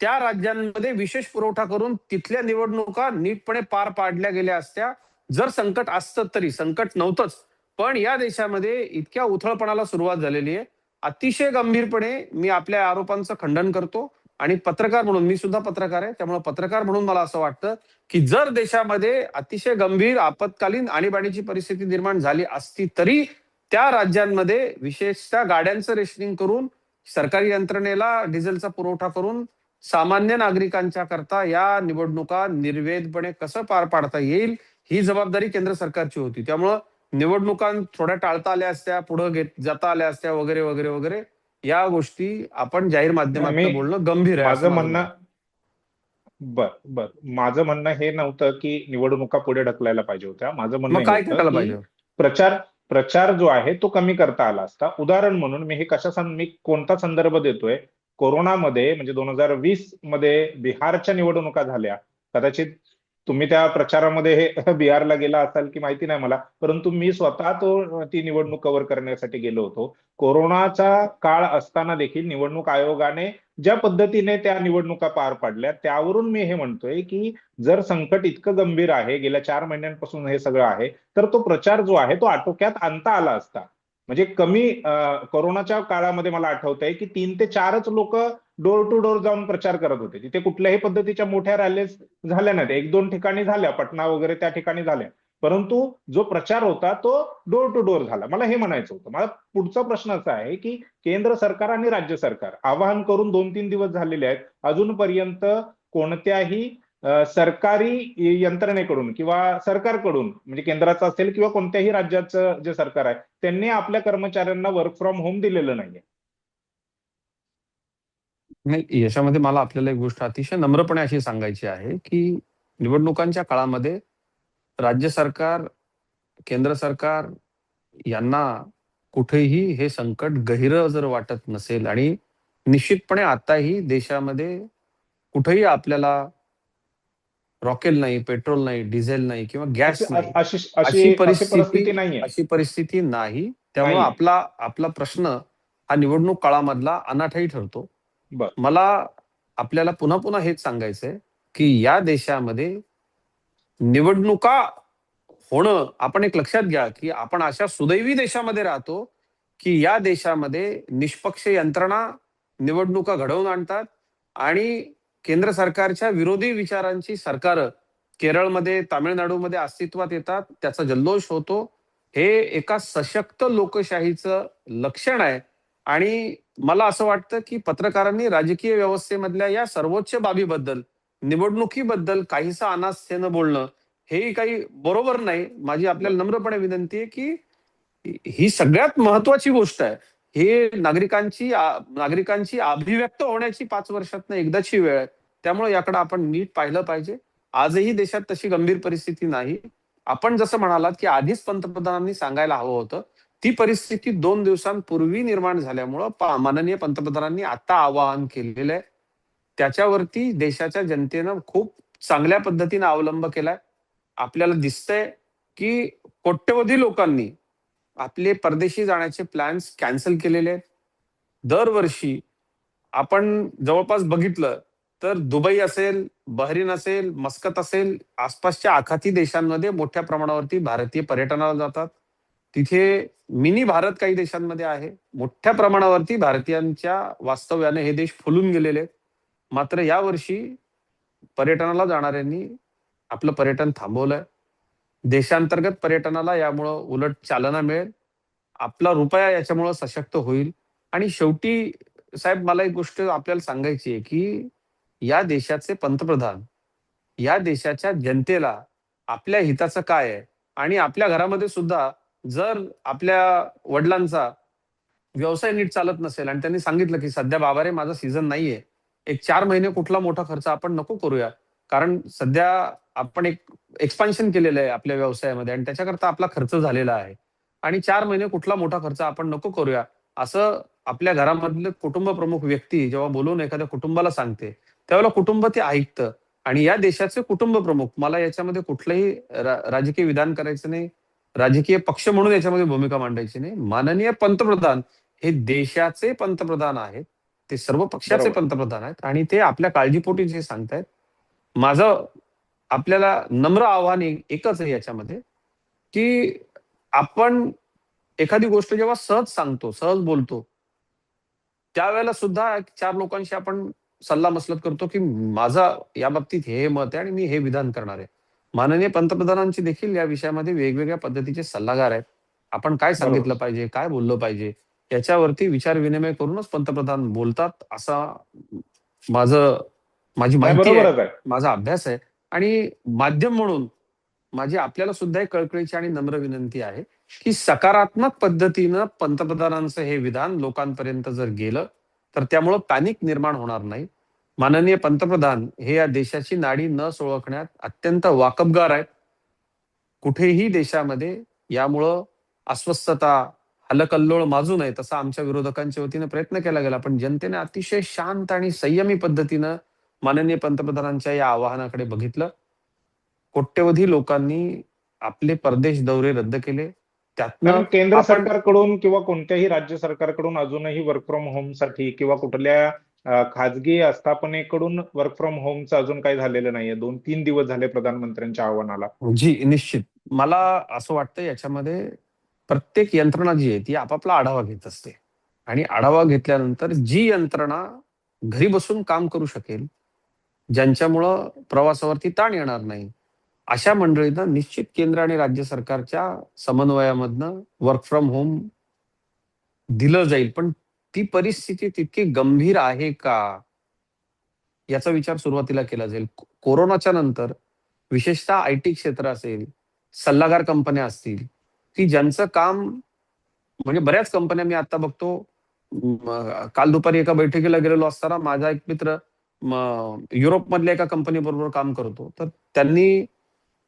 त्या राज्यांमध्ये विशेष पुरवठा करून तिथल्या निवडणुका नीटपणे पार पाडल्या गेल्या असत्या. जर संकट असतं तरी, संकट नव्हतंच. पण या देशामध्ये इतक्या उथळपणाला सुरुवात झालेली आहे. अतिशय गंभीरपणे मी आपल्या आरोपांचं खंडन करतो आणि पत्रकार म्हणून, मी सुद्धा पत्रकार आहे, त्यामुळे पत्रकार म्हणून मला असं वाटतं, की जर देशामध्ये अतिशय गंभीर आपत्कालीन आणीबाणीची परिस्थिती निर्माण झाली असती तरी त्या राज्यांमध्ये विशेषतः गाड्यांचं रेशनिंग करून सरकारी यंत्रणेला डिझेलचा पुरवठा करून सामान्य नागरिकांच्या करता या निवडणुका निर्वेधपणे कसं पार पाडता येईल, ही जबाबदारी केंद्र सरकारची होती. त्यामुळं निवडणुका थोड्या टाळता आल्या असत्या, पुढे घेत जाता आल्या असत्या वगैरे वगैरे वगैरे. या गोष्टी आपण जाहीर नाही, मी माध्यमातून बोलणं गंभीर आहे असं माझं माझं मत म्हणणं आहे. बर बर माझं म्हणणं हे नव्हतं की निवडणुका पुढे ढकलायला पाहिजे होत्या. माझं म्हणणं मग हे काय होतं करायला की पाहिजे? प्रचार प्रचार जो आहे तो कमी करता आला असता. उदाहरण म्हणून मी कोणता संदर्भ देतोय? कोरोनामध्ये म्हणजे 2020 मध्ये बिहारच्या निवडणुका झाल्या. कदाचित तुम्ही त्या प्रचारामध्ये हे बिहारला गेला असाल की माहिती नाही मला, परंतु मी स्वतः ती निवडणूक कव्हर करण्यासाठी गेलो होतो. कोरोनाचा काळ असताना देखील निवडणूक आयोगाने ज्या पद्धतीने त्या निवडणुका पार पाडल्या, त्यावरून मी हे म्हणतोय की जर संकट इतकं गंभीर आहे, गेल्या 4 महिन्यांपासून हे सगळं आहे, तर तो प्रचार जो आहे तो आटोक्यात आणता आला असता. म्हणजे कोरोनाच्या काळामध्ये मला आठवतंय की 3 ते 4च लोक डोर टू डोर जाऊन प्रचार करत होते. तिथे कुठल्याही पद्धतीच्या मोठ्या रॅलीज झाल्या नाहीत. 1-2 ठिकाणी झाल्या, पटना वगैरे त्या ठिकाणी झाल्या. परंतु जो प्रचार होता तो डोर टू डोर झाला. मला हे म्हणायचं होतं. मला पुढचा प्रश्न असा आहे की केंद्र सरकार आणि राज्य सरकार आवाहन करून 2-3 दिवस झालेले आहेत. अजूनपर्यंत कोणत्याही सरकारी यंत्रणेकडून किंवा सरकारकडून, म्हणजे केंद्राचं असेल किंवा कोणत्याही राज्याचं जे सरकार आहे, त्यांनी आपल्या कर्मचाऱ्यांना वर्क फ्रॉम होम दिलेलं नाहीये. नाही, याच्यामध्ये मला आपल्याला एक गोष्ट अतिशय नम्रपणे अशी सांगायची आहे, की निवडणुकांच्या काळामध्ये राज्य सरकार, केंद्र सरकार यांना कुठेही हे संकट गहिरं जर वाटत नसेल आणि निश्चितपणे आताही देशामध्ये कुठेही आपल्याला रॉकेल नाही, पेट्रोल नाही, डिझेल नाही किंवा अशी गॅस नाही, अशी अशी अशी अशी परिस्थिती परिस्थिती नाहीये. अशी परिस्थिती नाही. त्यामुळं नाहीये. आपला आपला प्रश्न हा निवडणूक काळामधला अनाठायी ठरतो. बर. मला आपल्याला पुन्हा पुन्हा हेच सांगायचंय, की या देशामध्ये निवडणुका होणं, आपण एक लक्षात घ्या, की आपण अशा सुदैवी देशामध्ये राहतो, की या देशामध्ये निष्पक्ष यंत्रणा निवडणुका घडवून आणतात आणि केंद्र सरकारच्या विरोधी विचारांची सरकारं केरळमध्ये, तामिळनाडूमध्ये अस्तित्वात येतात. त्याचा जल्लोष होतो. हे एका सशक्त लोकशाहीचं लक्षण आहे आणि मला असं वाटतं, की पत्रकारांनी राजकीय व्यवस्थेमधल्या या सर्वोच्च बाबीबद्दल, निवडणुकीबद्दल काहीसं अनास्थेनं बोलणं, हेही काही बरोबर नाही. माझी बर. आपल्याला नम्रपणे विनंती आहे, की ही सगळ्यात महत्वाची गोष्ट आहे. हे नागरिकांची अभिव्यक्त होण्याची 5 वर्षातनं एकदाची वेळ आहे. त्यामुळे याकडे आपण नीट पाहिलं पाहिजे. आजही देशात तशी गंभीर परिस्थिती नाही. आपण जसं म्हणालात, की आधीच पंतप्रधानांनी सांगायला हवं होतं. ती परिस्थिती 2 दिवसांपूर्वी निर्माण झाल्यामुळं माननीय पंतप्रधानांनी आता आवाहन केलेलं आहे. त्याच्यावरती देशाच्या जनतेनं खूप चांगल्या पद्धतीनं अवलंब केलाय. आपल्याला दिसतंय, की कोट्यवधी लोकांनी आपले परदेशी जाण्याचे प्लॅन्स कॅन्सल केलेले आहेत. दरवर्षी आपण जवळपास बघितलं तर दुबई असेल, बहरीन असेल, मस्कत असेल, आसपासच्या आखाती देशांमध्ये मोठ्या प्रमाणावरती भारतीय पर्यटनाला जातात. तिथे मिनी भारत काही देशांमध्ये आहे. मोठ्या प्रमाणावरती भारतीयांच्या वास्तव्याने हे देश फुलून गेलेले आहेत. मात्र यावर्षी पर्यटनाला जाणाऱ्यांनी आपलं पर्यटन थांबवलंय. देशांतर्गत पर्यटनाला यामुळं उलट चालना मिळेल. आपला रुपया याच्यामुळं सशक्त होईल आणि शेवटी साहेब मला एक गोष्ट आपल्याला सांगायची आहे, की या देशाचे पंतप्रधान, या देशाच्या जनतेला आपल्या हिताचं काय आहे आणि आपल्या घरामध्ये सुद्धा जर आपल्या वडिलांचा व्यवसाय नीट चालत नसेल आणि त्यांनी सांगितलं, की "सध्या बाबा रे माझा सीझन नाहीये. एक 4 महिने कुठला मोठा खर्च आपण नको करूया." कारण सध्या आपण एक एक्सपान्शन केलेलं आहे आपल्या व्यवसायामध्ये आणि त्याच्याकरता आपला खर्च झालेला आहे. आणि 4 महिने कुठला मोठा खर्च आपण नको करूया. असं आपल्या घरामधलं कुटुंब प्रमुख व्यक्ती जेव्हा बोलून एखाद्या कुटुंबाला सांगते, त्यावेळेला कुटुंब ते ऐकतं. आणि या देशाचे कुटुंब प्रमुख, मला याच्यामध्ये कुठलंही राजकीय विधान करायचं नाही. राजकीय पक्ष म्हणून याच्यामध्ये भूमिका मांडायची नाही. माननीय पंतप्रधान हे देशाचे पंतप्रधान आहेत. ते सर्व पक्षाचे बरोबर. पंतप्रधान आहेत आणि ते आपल्या काळजीपोटी जे सांगतायत. माझं आपल्याला नम्र आव्हान एकच आहे याच्यामध्ये, की आपण एखादी गोष्ट जेव्हा सहज सांगतो, सहज बोलतो, त्यावेळेला सुद्धा 4 लोकांशी आपण सल्लामसलत करतो, की माझं या बाबतीत हे मत आहे आणि मी हे विधान करणार आहे. माननीय पंतप्रधानांची देखील या विषयामध्ये वेगवेगळ्या पद्धतीचे सल्लागार आहेत. आपण काय बरोबर. सांगितलं पाहिजे, काय बोललं पाहिजे, याच्यावरती विचार विनिमय करूनच पंतप्रधान बोलतात, असा माझं माझी नाही, माहिती आहे, बरोबरच आहे. माझा अभ्यास आहे आणि माध्यम म्हणून माझी आपल्याला सुद्धा एक कळकळीची आणि नम्र विनंती आहे, की सकारात्मक पद्धतीनं पंतप्रधानांचं हे विधान लोकांपर्यंत जर गेलं, तर त्यामुळं पॅनिक निर्माण होणार नाही. माननीय पंतप्रधान हे या देशाची नाडी नस ओळखण्यात अत्यंत वाकबगार आहेत. कुठेही देशामध्ये यामुळं अस्वस्थता, हलकल्लोळ माजू नये तसा आमच्या विरोधकांच्या वतीने प्रयत्न केला गेला. पण जनतेने अतिशय शांत आणि संयमी पद्धतीनं माननीय पंतप्रधानांच्या या आवाहनाकडे बघितलं. कोट्यवधी लोकांनी आपले परदेश दौरे रद्द केले. त्यातनं कारण केंद्र आपण सरकारकडून किंवा कोणत्याही राज्य सरकारकडून अजूनही वर्क फ्रॉम होमसाठी किंवा कुठल्या खाजगी आस्थापनेकडून वर्क फ्रॉम होमचं अजून काही झालेलं नाहीये. 2-3 दिवस झाले प्रधानमंत्र्यांच्या आव्हानाला. जी, निश्चित. मला असं वाटतं याच्यामध्ये प्रत्येक यंत्रणा जी आहे ती आपापला आढावा घेत असते आणि आढावा घेतल्यानंतर जी यंत्रणा घरी बसून काम करू शकेल, ज्यांच्यामुळं प्रवासावरती ताण येणार नाही, अशा मंडळींना निश्चित केंद्र आणि राज्य सरकारच्या समन्वयामधनं वर्क फ्रॉम होम दिलं जाईल. पण ती परिस्थिती तितकी गंभीर आहे का? याचा विचार सुरुवातीला केला जाईल. कोरोनाच्या नंतर विशेषतः आयटी क्षेत्र असेल, सल्लागार कंपन्या असतील, की ज्यांचं काम म्हणजे बऱ्याच कंपन्या मी आता बघतो. काल दुपारी एका बैठकीला गेलेलो असताना माझा एक मित्र युरोपमधल्या एका कंपनी बरोबर काम करतो. तर त्यांनी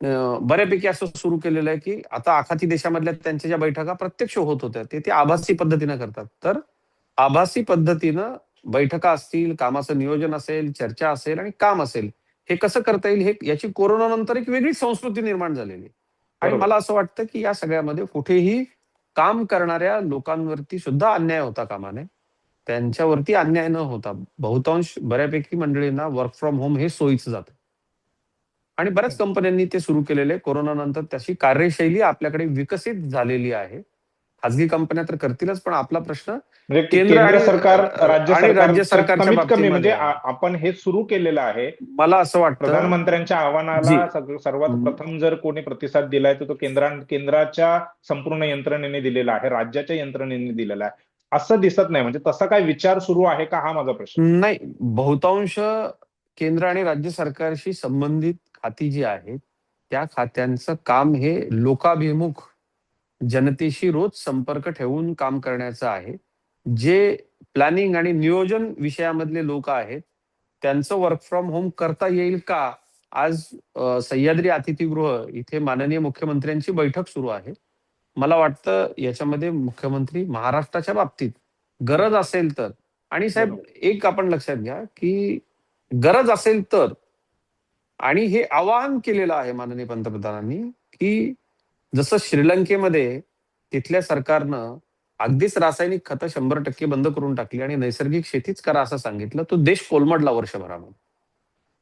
बऱ्यापैकी असं सुरू केलेलं आहे, की आता आखाती देशामधल्या त्यांच्या ज्या बैठका प्रत्यक्ष होत होत्या, ते आभासी पद्धतीनं करतात. तर आभासी पद्धतीनं बैठका असतील, कामाचं नियोजन असेल, चर्चा असेल आणि काम असेल, हे कसं करता येईल, हे याची कोरोनानंतर एक वेगळीच संस्कृती निर्माण झालेली आहे. आणि बरोबर. मला असं वाटतं, की या सगळ्यामध्ये कुठेही काम करणाऱ्या लोकांवरती सुद्धा अन्याय होता कामा नये. त्यांच्यावरती अन्याय न होता बहुतांश बऱ्यापैकी मंडळींना वर्क फ्रॉम होम हे सोयीचं जातं. आणि बऱ्याच कंपन्यांनी ते सुरू केलेले आहे. कोरोनानंतर त्याची कार्यशैली आपल्याकडे विकसित झालेली आहे. खाजगी कंपन्या तर करतीलच, पण आपला प्रश्न म्हणजे केंद्र केंद्र आणि सरकार, राज्य राज्य सरकारच्या सरकारच्या कमीत कमी म्हणजे बाबतीमध्ये आहे. आपण हे सुरू केलेलं आहे. मला असं वाटतं प्रधानमंत्र्यांच्या जी आव्हानाला सर्वात प्रथम जर कोणी प्रतिसाद दिलाय तर तो केंद्राच्या संपूर्ण यंत्रणेने दिलेला आहे, राज्याच्या यंत्रणेने दिलेला आहे. असं दिसत नाही. म्हणजे तसा काय विचार सुरू आहे का, हा माझा प्रश्न. नाही, बहुतांश केंद्र आणि राज्य सरकारशी संबंधित खाती जी आहेत, त्या खात्यांचं काम हे लोकाभिमुख जनतेशी रोज संपर्क ठेवून काम करण्याचं आहे. जे प्लॅनिंग आणि नियोजन विषयामधले लोक आहेत, त्यांचं वर्क फ्रॉम होम करता येईल का? आज सह्याद्री अतिथीगृह इथे माननीय मुख्यमंत्र्यांची बैठक सुरू आहे. मला वाटतं याच्यामध्ये मुख्यमंत्री महाराष्ट्राच्या बाबतीत गरज असेल तर आणि साहेब बरोबर. एक आपण लक्षात घ्या, की गरज असेल तर आणि हे आवाहन केलेलं आहे माननीय पंतप्रधानांनी, की जसं श्रीलंकेमध्ये तिथल्या सरकारनं अगदीच रासायनिक खतं 100% बंद करून टाकली आणि नैसर्गिक शेतीच करा असं सांगितलं. तो देश कोलमडला वर्षभरामध्ये.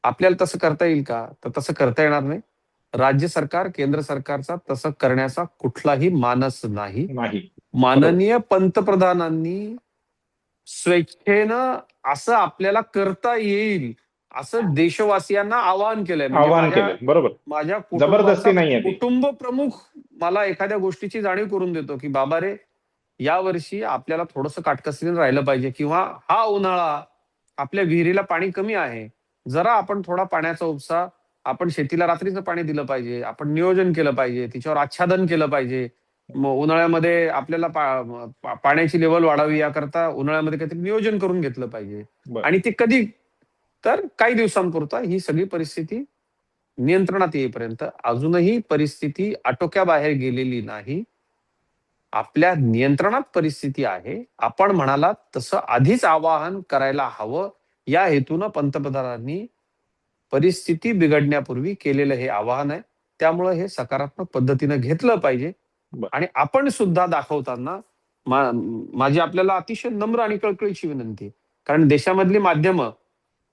आपल्याला तसं करता येईल का? तर तसं करता येणार नाही. राज्य सरकार, केंद्र सरकारचा तसं करण्याचा कुठलाही मानस नाही. नाही. बरोबर. माननीय पंतप्रधानांनी स्वेच्छेनं असं आपल्याला करता येईल, असं देशवासियांना आवाहन केलंय. म्हणजे आवाहन माझ्या केलंय. बरोबर. माझ्या कुटुंबाचा जबरदस्ती नाहीये ती. कुटुंब प्रमुख मला एखाद्या गोष्टीची जाणीव करून देतो, की "बाबा रे, यावर्षी आपल्याला थोडंसं काटकसरीने राहिलं पाहिजे किंवा हा उन्हाळा, आपल्या विहिरीला पाणी कमी आहे. जरा आपण थोडा पाण्याचा उपसा आपण शेतीला रात्रीचं पाणी दिलं पाहिजे. आपण नियोजन केलं पाहिजे. तिच्यावर आच्छादन केलं पाहिजे. मग उन्हाळ्यामध्ये आपल्याला पाण्याची लेव्हल वाढावी याकरता उन्हाळ्यामध्ये काहीतरी नियोजन करून घेतलं पाहिजे." बरं. आणि ते कधी? तर काही दिवसांपुरता ही सगळी परिस्थिती नियंत्रणात येईपर्यंत. अजूनही परिस्थिती आटोक्याबाहेर गेलेली नाही. आपल्या नियंत्रणात परिस्थिती आहे. आपण म्हणालात तसं आधीच आवाहन करायला हवं. या हेतूनं पंतप्रधानांनी परिस्थिती बिघडण्यापूर्वी केलेलं हे आवाहन आहे. त्यामुळं हे सकारात्मक पद्धतीनं घेतलं पाहिजे बरं. आणि आपण सुद्धा दाखवताना माझी आपल्याला अतिशय नम्र आणि कळकळीची विनंती आहे. कारण देशामधली माध्यमं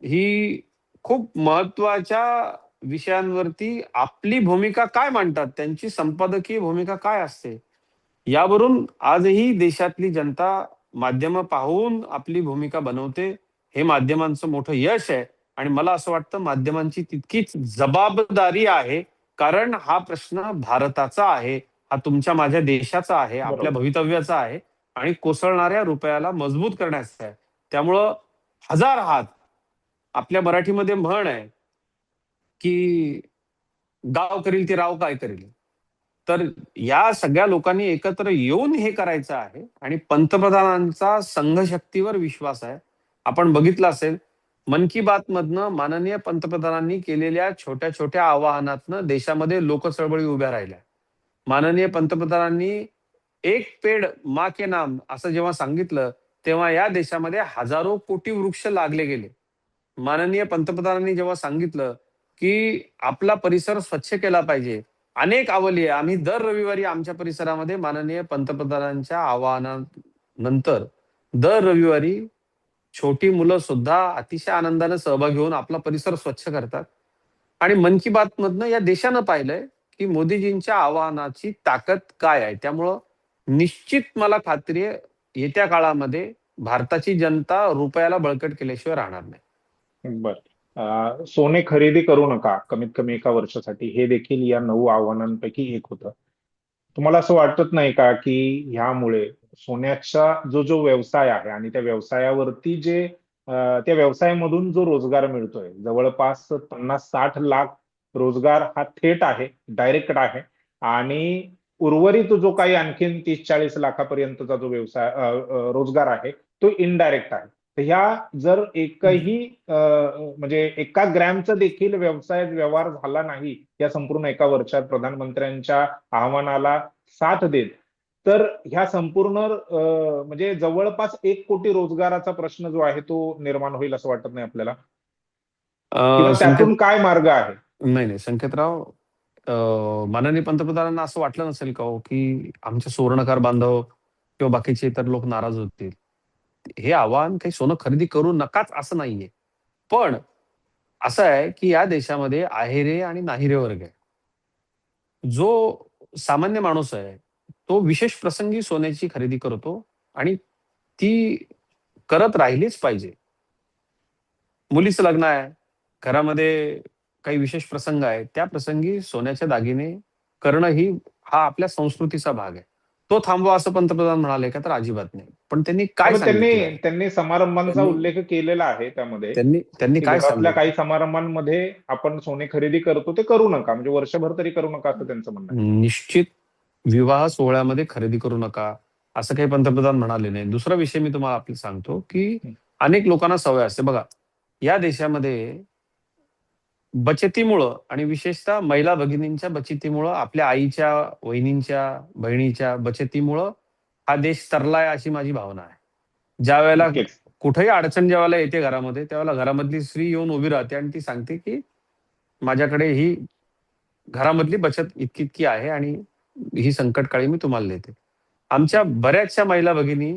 ही खूप महत्वाच्या विषयांवरती आपली भूमिका काय मांडतात, त्यांची संपादकीय भूमिका काय असते, यावरून आजही देशातली जनता माध्यमं पाहून आपली भूमिका बनवते. हे माध्यमांचं मोठं यश आहे आणि मला असं वाटतं माध्यमांची तितकीच जबाबदारी आहे. कारण हा प्रश्न भारताचा आहे. हा तुमच्या माझ्या देशाचा आहे, आपल्या बरोबर. भवितव्याचा आहे आणि कोसळणाऱ्या रुपयाला मजबूत करण्याचा आहे. त्यामुळं हजार हात आपल्या मराठीमध्ये म्हण आहे की गाव करील ते राव काय करेल. तर या सगळ्या लोकांनी एकत्र येऊन हे करायचं आहे आणि पंतप्रधानांचा संघशक्तीवर विश्वास आहे. आपण बघितलं असेल मन की बात मधनं माननीय पंतप्रधानांनी केलेल्या छोट्या छोट्या आवाहनातनं देशामध्ये लोकचळवळी उभ्या राहिल्या. माननीय पंतप्रधानांनी एक पेड मा के नाम असं जेव्हा सांगितलं, तेव्हा या देशामध्ये हजारो कोटी वृक्ष लागले गेले. माननीय पंतप्रधानांनी जेव्हा सांगितलं की आपला परिसर स्वच्छ केला पाहिजे, अनेक अवली आहे. आम्ही दर रविवारी आमच्या परिसरामध्ये माननीय पंतप्रधानांच्या आवाहनानंतर दर रविवारी छोटी मुलं सुद्धा अतिशय आनंदाने सहभागी होऊन आपला परिसर स्वच्छ करतात. आणि मन की बात मधनं या देशानं पाहिलंय की मोदीजींच्या आवाहनाची ताकद काय आहे. त्यामुळं निश्चित मला खात्री आहे येत्या काळामध्ये भारताची जनता रुपयाला बळकट केल्याशिवाय राहणार नाही. बर. सोने खरेदी करू नका कमीत कमी एका वर्षासाठी, हे देखील या 9 आव्हानांपैकी एक होतं. तुम्हाला असं वाटत नाही का की ह्यामुळे सोन्याचा जो जो व्यवसाय आहे आणि त्या व्यवसायावरती त्या व्यवसायामधून जो रोजगार मिळतोय, जवळपास 50-60 लाख रोजगार हा थेट आहे, डायरेक्ट आहे, आणि उर्वरित जो काही आणखीन 30-40 लाखापर्यंतचा जो व्यवसाय रोजगार आहे तो इनडायरेक्ट आहे. तर ह्या जर एकही म्हणजे एका ग्रॅमचा देखील व्यवहार झाला नाही या संपूर्ण एका वर्षात प्रधानमंत्र्यांच्या आव्हानाला साथ देत, तर ह्या संपूर्ण म्हणजे जवळपास 1 कोटी रोजगाराचा प्रश्न जो आहे तो निर्माण होईल असं वाटत नाही आपल्याला? किंवा त्यातून संकेत काय मार्ग आहे? नाही नाही संकेतराव, माननीय पंतप्रधानांना असं वाटलं नसेल का हो की आमचे सुवर्णकार बांधव किंवा बाकीचे इतर लोक नाराज होतील. हे आव्हान काही सोनं खरेदी करू नकाच असं नाहीये. पण असं आहे की या देशामध्ये आहेरे आणि नाहिरे वर्ग आहे. जो सामान्य माणूस आहे तो विशेष प्रसंगी सोन्याची खरेदी करतो आणि ती करत राहिलीच पाहिजे. मुलीचं लग्न आहे, घरामध्ये काही विशेष प्रसंग आहे, त्या प्रसंगी सोन्याचे दागिने करणं हा आपल्या संस्कृतीचा भाग आहे. तो थांबवा असं पंतप्रधान म्हणाले का? तर अजिबात नाही. पण त्यांनी काय पण सांगितलंय? त्यांनी समारंभांचा त्यांनी उल्लेख केलेला आहे त्यामध्ये, त्यांनी त्यांनी की काय घरातल्या सांगितलं? काही समारंभांमध्ये आपण सोने खरेदी करतो ते करू नका, म्हणजे वर्षभर तरी करू नका असं त्यांचं म्हणणं आहे. निश्चित विवाह सोहळ्यामध्ये खरेदी करू नका, असं काही पंतप्रधान म्हणाले नाही. दुसरा विषय मी तुम्हाला आपली सांगतो, की हं. अनेक लोकांना सवय असते बघा, या देशामध्ये बचतीमुळं आणि विशेषतः महिला भगिनींच्या बचतीमुळं, आपल्या आईच्या, वहिनींच्या, बहिणीच्या बचतीमुळं हा देश तरलाय अशी माझी भावना आहे. ज्यावेळेला नक्कीच. कुठेही अडचण ज्यावेळेला येते घरामध्ये, त्यावेळेला घरामधली स्त्री येऊन उभी राहते आणि ती सांगते, की माझ्याकडे ही घरामधली बचत इतकी-इतकी आहे आणि ही संकटकाळी मी तुम्हाला देते. आमच्या बऱ्याचशा महिला भगिनी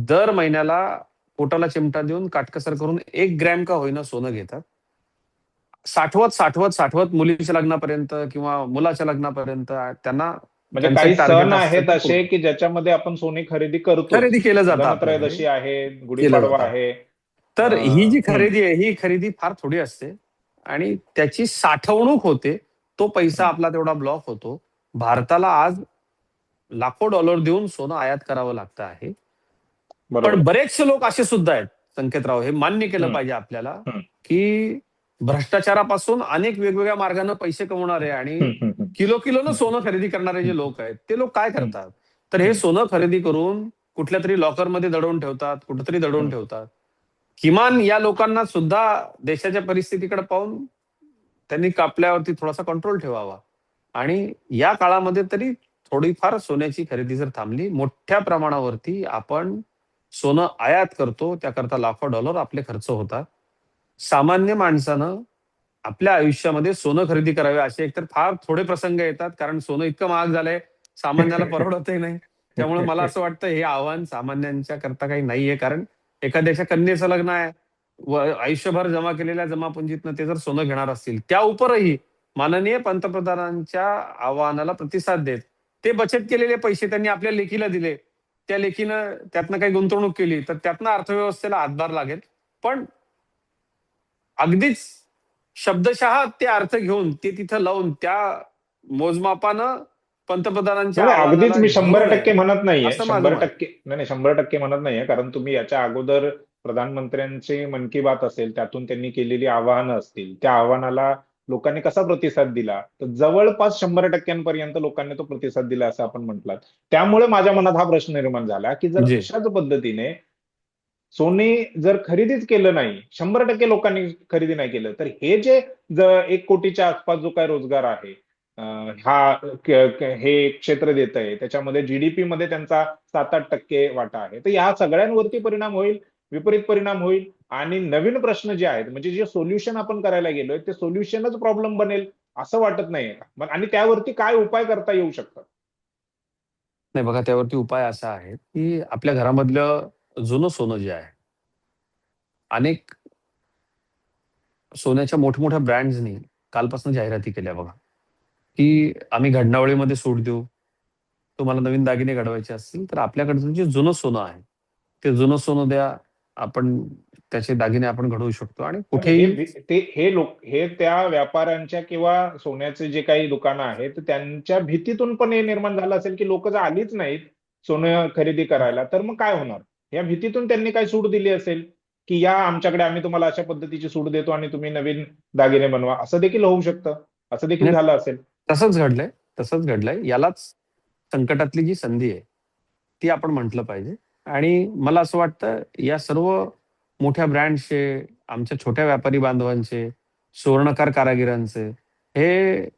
दर महिन्याला पोटाला चिमटा देऊन काटकसर करून 1 ग्रॅम का होईना सोनं घेतात. साठवत, साठवत, साठवत मुलीच्या लग्नापर्यंत किंवा मुलाच्या लग्नापर्यंत त्यांना म्हणजे त्यांचं काही एक टार्गेट सण असतं आहेत की असे की ज्याच्यामध्ये आपण सोने खरेदी करतोच. खरेदी केलं जातं आपल्याकडे, धनत्रयोदशी आहे, केलं गुढीपाडवा जातं. आहे. तर ही जी हं, खरेदी आहे, ही खरेदी फार थोडी असते आणि त्याची साठवणूक होते. तो पैसा हं. आपला तेवढा ब्लॉक होतो. भारताला आज लाखो डॉलर देऊन सोनं आयात करावं लागतं आहे. बरोबर पण आहे. बरेचसे लोक असे सुद्धा आहेत, संकेतराव, हे मान्य केलं हं, पाहिजे आपल्याला, हं, की भ्रष्टाचारापासून अनेक वेगवेगळ्या मार्गाने पैसे कमवणारे आणि हं, हं, हं, किलो-किलोनं हं, सोनं खरेदी करणारे हं, जे लोक आहेत, ते लोक काय हं, करतात? तर हे हं, सोनं खरेदी करून कुठल्यातरी लॉकरमध्ये दडवून ठेवतात, कुठेतरी दडवून हं. ठेवतात. किमान या लोकांना सुद्धा देशाच्या परिस्थितीकडे पाहून त्यांनी आपल्यावरती थोडासा कंट्रोल ठेवावा आणि या काळामध्ये तरी थोडीफार सोन्याची खरेदी जर थांबली, मोठ्या प्रमाणावरती आपण सोनं आयात करतो, त्याकरता लाखो डॉलर आपले खर्च होतात. सामान्य माणसानं आपल्या आयुष्यामध्ये सोनं खरेदी करावे असे एकतर फार थोडे प्रसंग येतात, कारण सोनं इतकं महाग झालंय, सामान्याला परवडतही नाही. त्यामुळे मला असं वाटतं हे आव्हान सामान्यांच्या करता काही नाहीये. कारण एखाद्याच्या कन्येचं लग्न आहे, व आयुष्यभर जमा केलेल्या जमापुंजीतनं ते जर सोनं घेणार असतील, त्या उपरही माननीय पंतप्रधानांच्या आवाहनाला प्रतिसाद देत, ते बचत केलेले पैसे त्यांनी आपल्या लेकीला दिले. त्या लेकीनं त्यातनं काही गुंतवणूक केली, तर त्यातनं अर्थव्यवस्थेला हातभार लागेल. पण अगदीच शब्दशः ते अर्थ घेऊन, ते तिथं लावून त्या मोजमापानं पंतप्रधानांच्या नाही, नाही, अगदीच आव्हानाला मी झुरू 100% नये, म्हणत नाहीये. असं माझं मत आहे. 100% नाही, नाही, 100% म्हणत नाहीये. कारण तुम्ही याच्या अगोदर प्रधानमंत्र्यांचे मन की बात असेल, त्यातून त्यांनी केलेली आवाहनं असतील, त्या आव्हानाला लोकांनी कसा प्रतिसाद दिला, तर जवळपास 100% लोकांनी तो प्रतिसाद दिला असं आपण म्हटलात. त्यामुळे माझ्या मनात हा प्रश्न निर्माण झाला की जर जी. अशाच पद्धतीने सोने जर खरेदीच केलं नाही, 100% लोकांनी खरेदी नाही केलं, तर हे जे 1 कोटीच्या आसपास जो काय रोजगार आहे, हा हे क्षेत्र देत आहे, त्याच्यामध्ये जीडीपी मध्ये त्यांचा 7-8% वाटा आहे. तर या सगळ्यांवरती परिणाम होईल, विपरीत परिणाम होईल आणि नवीन प्रश्न जे आहेत, म्हणजे जे सोल्युशन आपण करायला गेलोय ते सोल्युशनच प्रॉब्लेम बनेल असं वाटत नाहीये का? आणि त्यावरती काय उपाय करता येऊ शकतात? नाही बघा, त्यावरती उपाय असा आहे, की आपल्या घरामधलं जुनं सोनं जे आहे, अनेक सोन्याच्या मोठमोठ्या ब्रँड्सनी कालपासून जाहिराती केल्या बघा, की आम्ही घडणावळीमध्ये सूट देऊ. तुम्हाला नवीन दागिने घडवायचे असतील, तर आपल्याकडचं जे जुनं सोनं आहे, ते जुनं सोनं द्या. आपण त्याचे दागिने आपण घडवू शकतो आणि पण हे कुठेही. हे त्या व्यापाऱ्यांच्या किंवा सोन्याचे जे काही दुकानं आहेत तर त्यांच्या भीतीतून पण हे निर्माण झालं असेल की लोक जर आलीच नाहीत सोनं खरेदी करायला तर मग काय होणार? या भीतीतून त्यांनी काय सूट दिली असेल की या आमच्याकडे, आम्ही तुम्हाला अशा पद्धतीची सूट देतो आणि तुम्ही नवीन दागिने बनवा, असं देखील होऊ शकतं, असं देखील म्हणजे झालं असेल. तसंच घडलंय, तसंच घडलंय. यालाच संकटातली जी संधी आहे, ती आपण म्हटलं पाहिजे. आणि मला असं वाटतं, या सर्व मोठ्या ब्रँड्सचे, आमच्या छोट्या व्यापारी बांधवांचे, सुवर्णकार कारागिरांचे, हे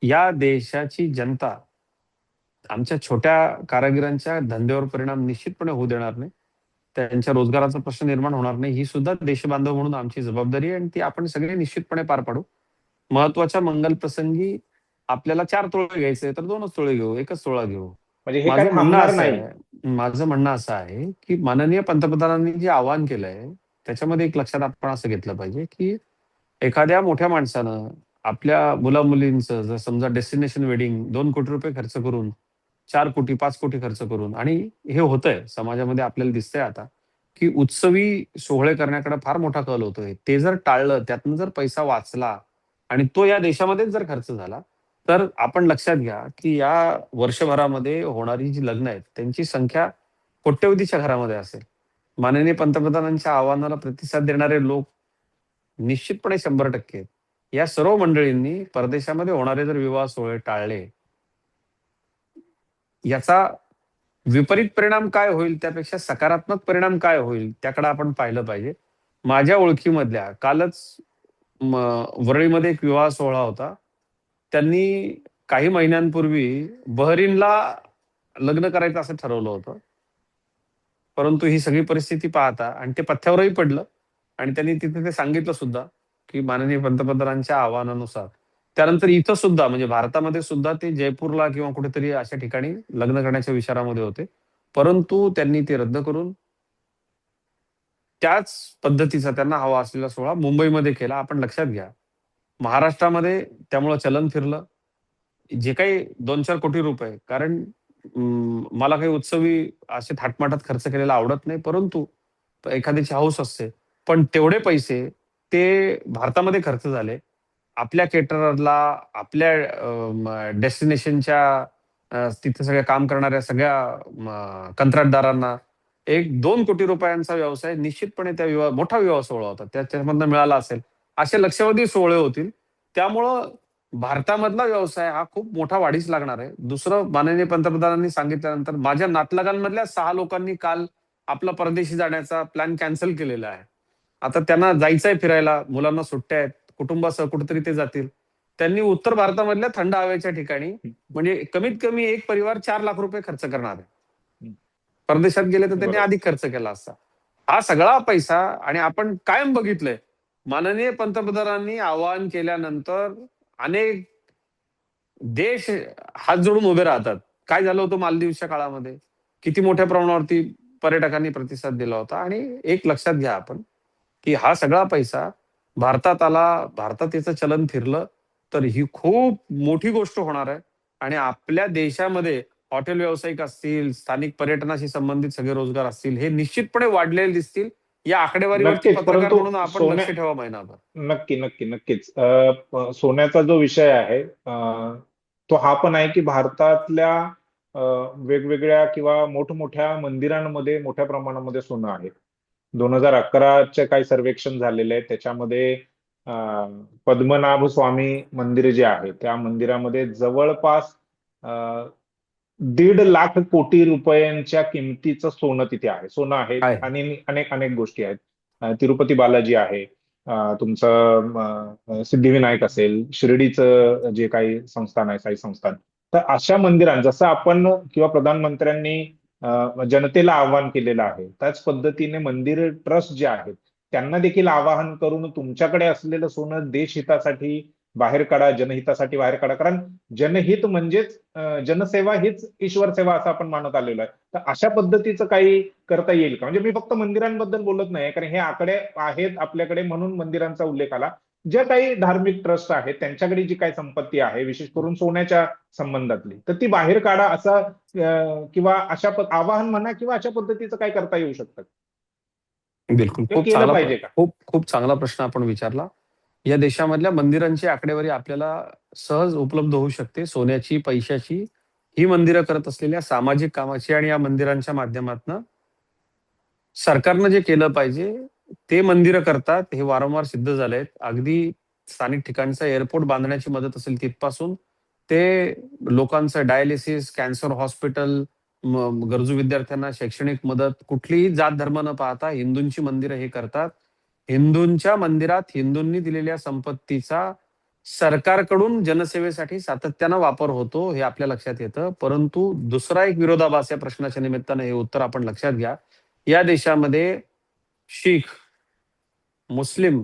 या देशाची जनता आमच्या छोट्या कारागिरांच्या धंद्यावर परिणाम निश्चितपणे होऊ देणार नाही. त्यांच्या रोजगाराचा प्रश्न निर्माण होणार नाही. ही सुद्धा देशबांधव म्हणून आमची जबाबदारी आहे आणि ती आपण सगळे निश्चितपणे पार पाडू. महत्त्वाच्या मंगल प्रसंगी आपल्याला 4 तोळे घ्यायचे तर 2च तोळे घेऊ, 1च तोळा घेऊ. म्हणजे हे काय माझं म्हणणं थांबणार असं नाही. आहे माझं म्हणणं असं आहे, की माननीय पंतप्रधानांनी जे आवाहन केलंय, त्याच्यामध्ये एक लक्षात आपण असं घेतलं पाहिजे, की एखाद्या मोठ्या माणसानं आपल्या मुला-मुलींचं जर समजा डेस्टिनेशन वेडिंग ₹2 कोटी खर्च करून, 4 कोटी, 5 कोटी खर्च करून, आणि हे होतंय समाजामध्ये आपल्याला दिसतंय आता, की उत्सवी सोहळे करण्याकडे फार मोठा कल होतोय. ते जर टाळलं, त्यातनं जर पैसा वाचला आणि तो या देशामध्येच जर खर्च झाला, तर आपण लक्षात घ्या, की या वर्षभरामध्ये होणारी जी लग्न आहेत, त्यांची संख्या कोट्यवधीच्या घरामध्ये असेल. माननीय पंतप्रधानांच्या आवाहनाला प्रतिसाद देणारे लोक निश्चितपणे 100% या सर्व मंडळींनी परदेशामध्ये होणारे जर विवाह सोहळे टाळले, याचा विपरीत परिणाम काय होईल, त्यापेक्षा सकारात्मक परिणाम काय होईल, त्याकडे आपण पाहिलं पाहिजे. माझ्या ओळखीमधल्या कालच म वरळीमध्ये एक विवाह सोहळा होता. त्यांनी काही महिन्यांपूर्वी बहरीनला लग्न करायचं असं ठरवलं होतं. परंतु ही सगळी परिस्थिती पाहता, आणि ते पथ्यावरही पडलं, आणि त्यांनी तिथे ते सांगितलं सुद्धा, की माननीय पंतप्रधानांच्या आवाहनानुसार. त्यानंतर इथं सुद्धा, म्हणजे भारतामध्ये सुद्धा ते जयपूरला किंवा कुठेतरी अशा ठिकाणी लग्न करण्याच्या विचारामध्ये होते. परंतु त्यांनी ते रद्द करून त्याच पद्धतीचा त्यांना हवा असलेला सोहळा मुंबईमध्ये केला. आपण लक्षात घ्या. महाराष्ट्रामध्ये त्यामुळं चलन फिरलं. जे काही 2-4 कोटी रुपये, कारण मला काही उत्सवी असे थाटमाटात खर्च केलेला आवडत नाही. परंतु एखाद्याची हौस असते. पण तेवढे पैसे ते भारतामध्ये खर्च झाले. आपल्या केटररला, आपल्या डेस्टिनेशनच्या तिथे सगळं काम करणाऱ्या सगळ्या कंत्राटदारांना ₹1-2 कोटी व्यवसाय निश्चितपणे त्या मोठा विवाह सोहळा होता. त्याच्यामधनं मिळाला असेल. असे लक्षावधी सोहळे होतील. त्यामुळं भारतामधला व्यवसाय हा खूप मोठा वाढीस लागणार आहे. दुसरं, माननीय पंतप्रधानांनी सांगितल्यानंतर माझ्या नातलगांमधल्या 6 लोकांनी काल आपला परदेशी जाण्याचा प्लॅन कॅन्सल केलेला आहे. आता त्यांना जायचंय फिरायला, मुलांना सुट्ट्या आहेत, कुटुंबासह कुठेतरी ते जातील. त्यांनी उत्तर भारतामधल्या थंड हवेच्या ठिकाणी, म्हणजे कमीत कमी एक परिवार ₹4 लाख खर्च करणार आहे. परदेशात गेले तर त्यांनी बरोबर. अधिक खर्च केला असता. हा सगळा पैसा, आणि आपण कायम बघितलंय, माननीय पंतप्रधानांनी आवाहन केल्यानंतर अनेक देश हात जोडून उभे राहतात. काय झालं होतं मालदीवच्या काळामध्ये? किती मोठ्या प्रमाणावरती पर्यटकांनी प्रतिसाद दिला होता. आणि एक लक्षात घ्या आपण, की हा सगळा पैसा भारतात आला, भारतात याचं चलन फिरलं, तर ही खूप मोठी गोष्ट होणार आहे. आणि आपल्या देशामध्ये हॉटेल व्यावसायिक असतील, स्थानिक पर्यटनाशी संबंधित सगळे रोजगार असतील, हे निश्चितपणे वाढलेले दिसतील. या आकडेवारीवरती नक्कीच, पत्रकार परंतु म्हणून आपण लक्ष ठेवा महिनाभर. नक्कीच. सोन्याचा जो विषय आहे, तो हा पण आहे की भारतातल्या वेगवेगळ्या किंवा मोठमोठ्या मंदिरांमध्ये मोठ्या प्रमाणामध्ये सोनं आहे. 2011चे काही सर्वेक्षण झालेले आहे त्याच्यामध्ये पद्मनाभ स्वामी मंदिर जे आहे त्या मंदिरामध्ये जवळपास 1.5 लाख कोटी रुपयांच्या किमतीचं सोनं तिथे आहे. सोनं आहे आहे. आणि अनेक अनेक गोष्टी आहेत. तिरुपती बालाजी आहे, तुमचं सिद्धिविनायक असेल, शिर्डीचं जे काही संस्थान आहे, साई संस्थान. तर अशा जसं आपण किंवा प्रधानमंत्र्यांनी जनतेला आवाहन केलेलं आहे, त्याच पद्धतीने मंदिर ट्रस्ट जे आहेत त्यांना देखील आवाहन करून तुमच्याकडे असलेलं सोनं देशहितासाठी बाहेर काढा, जनहितासाठी बाहेर काढा. कारण जनहित म्हणजेच जनसेवा हीच ईश्वर सेवा असं आपण मानत आलेलो आहे. तर अशा पद्धतीचं काही करता येईल का? म्हणजे मी फक्त मंदिरांबद्दल बोलत नाही, कारण हे आकडे आहेत आपल्याकडे म्हणून मंदिरांचा उल्लेख आला. ज्या काही धार्मिक ट्रस्ट आहेत त्यांच्याकडे जी काही संपत्ती आहे, विशेष करून सोन्याच्या संबंधातली, तर ती बाहेर काढा असं किंवा आवाहन म्हणा किंवा अशा पद्धतीचं काय करता येऊ शकतं बिलकुल. किंवा केलं पाहिजे का? खूप खूप चांगला प्रश्न आपण विचारला. या देशामधल्या मंदिरांची आकडेवारी आपल्याला सहज उपलब्ध होऊ शकते. सोन्याची, पैशाची, ही मंदिरं करत असलेल्या सामाजिक कामाची आणि या मंदिरांच्या माध्यमातनं सरकारनं जे केलं पाहिजे, ते मंदिरं करतात. हे वारंवार सिद्ध झालंय. अगदी स्थानिक ठिकाणचा एअरपोर्ट बांधण्याची मदत असेल तिथपासून ते लोकांचं डायलिसिस, कॅन्सर हॉस्पिटल, गरजू विद्यार्थ्यांना शैक्षणिक मदत, कुठलीही जात धर्म न पाहता हिंदूंची मंदिरं हे करतात. हिंदूंच्या मंदिरात हिंदूंनी दिलेल्या संपत्तीचा सरकारकडून जनसेवेसाठी सातत्यानं वापर होतो, हे आपल्या लक्षात येतं. परंतु दुसरा एक विरोधाभास या प्रश्नाच्या निमित्तानं हे उत्तर आपण लक्षात घ्या. या देशामध्ये शीख, मुस्लिम,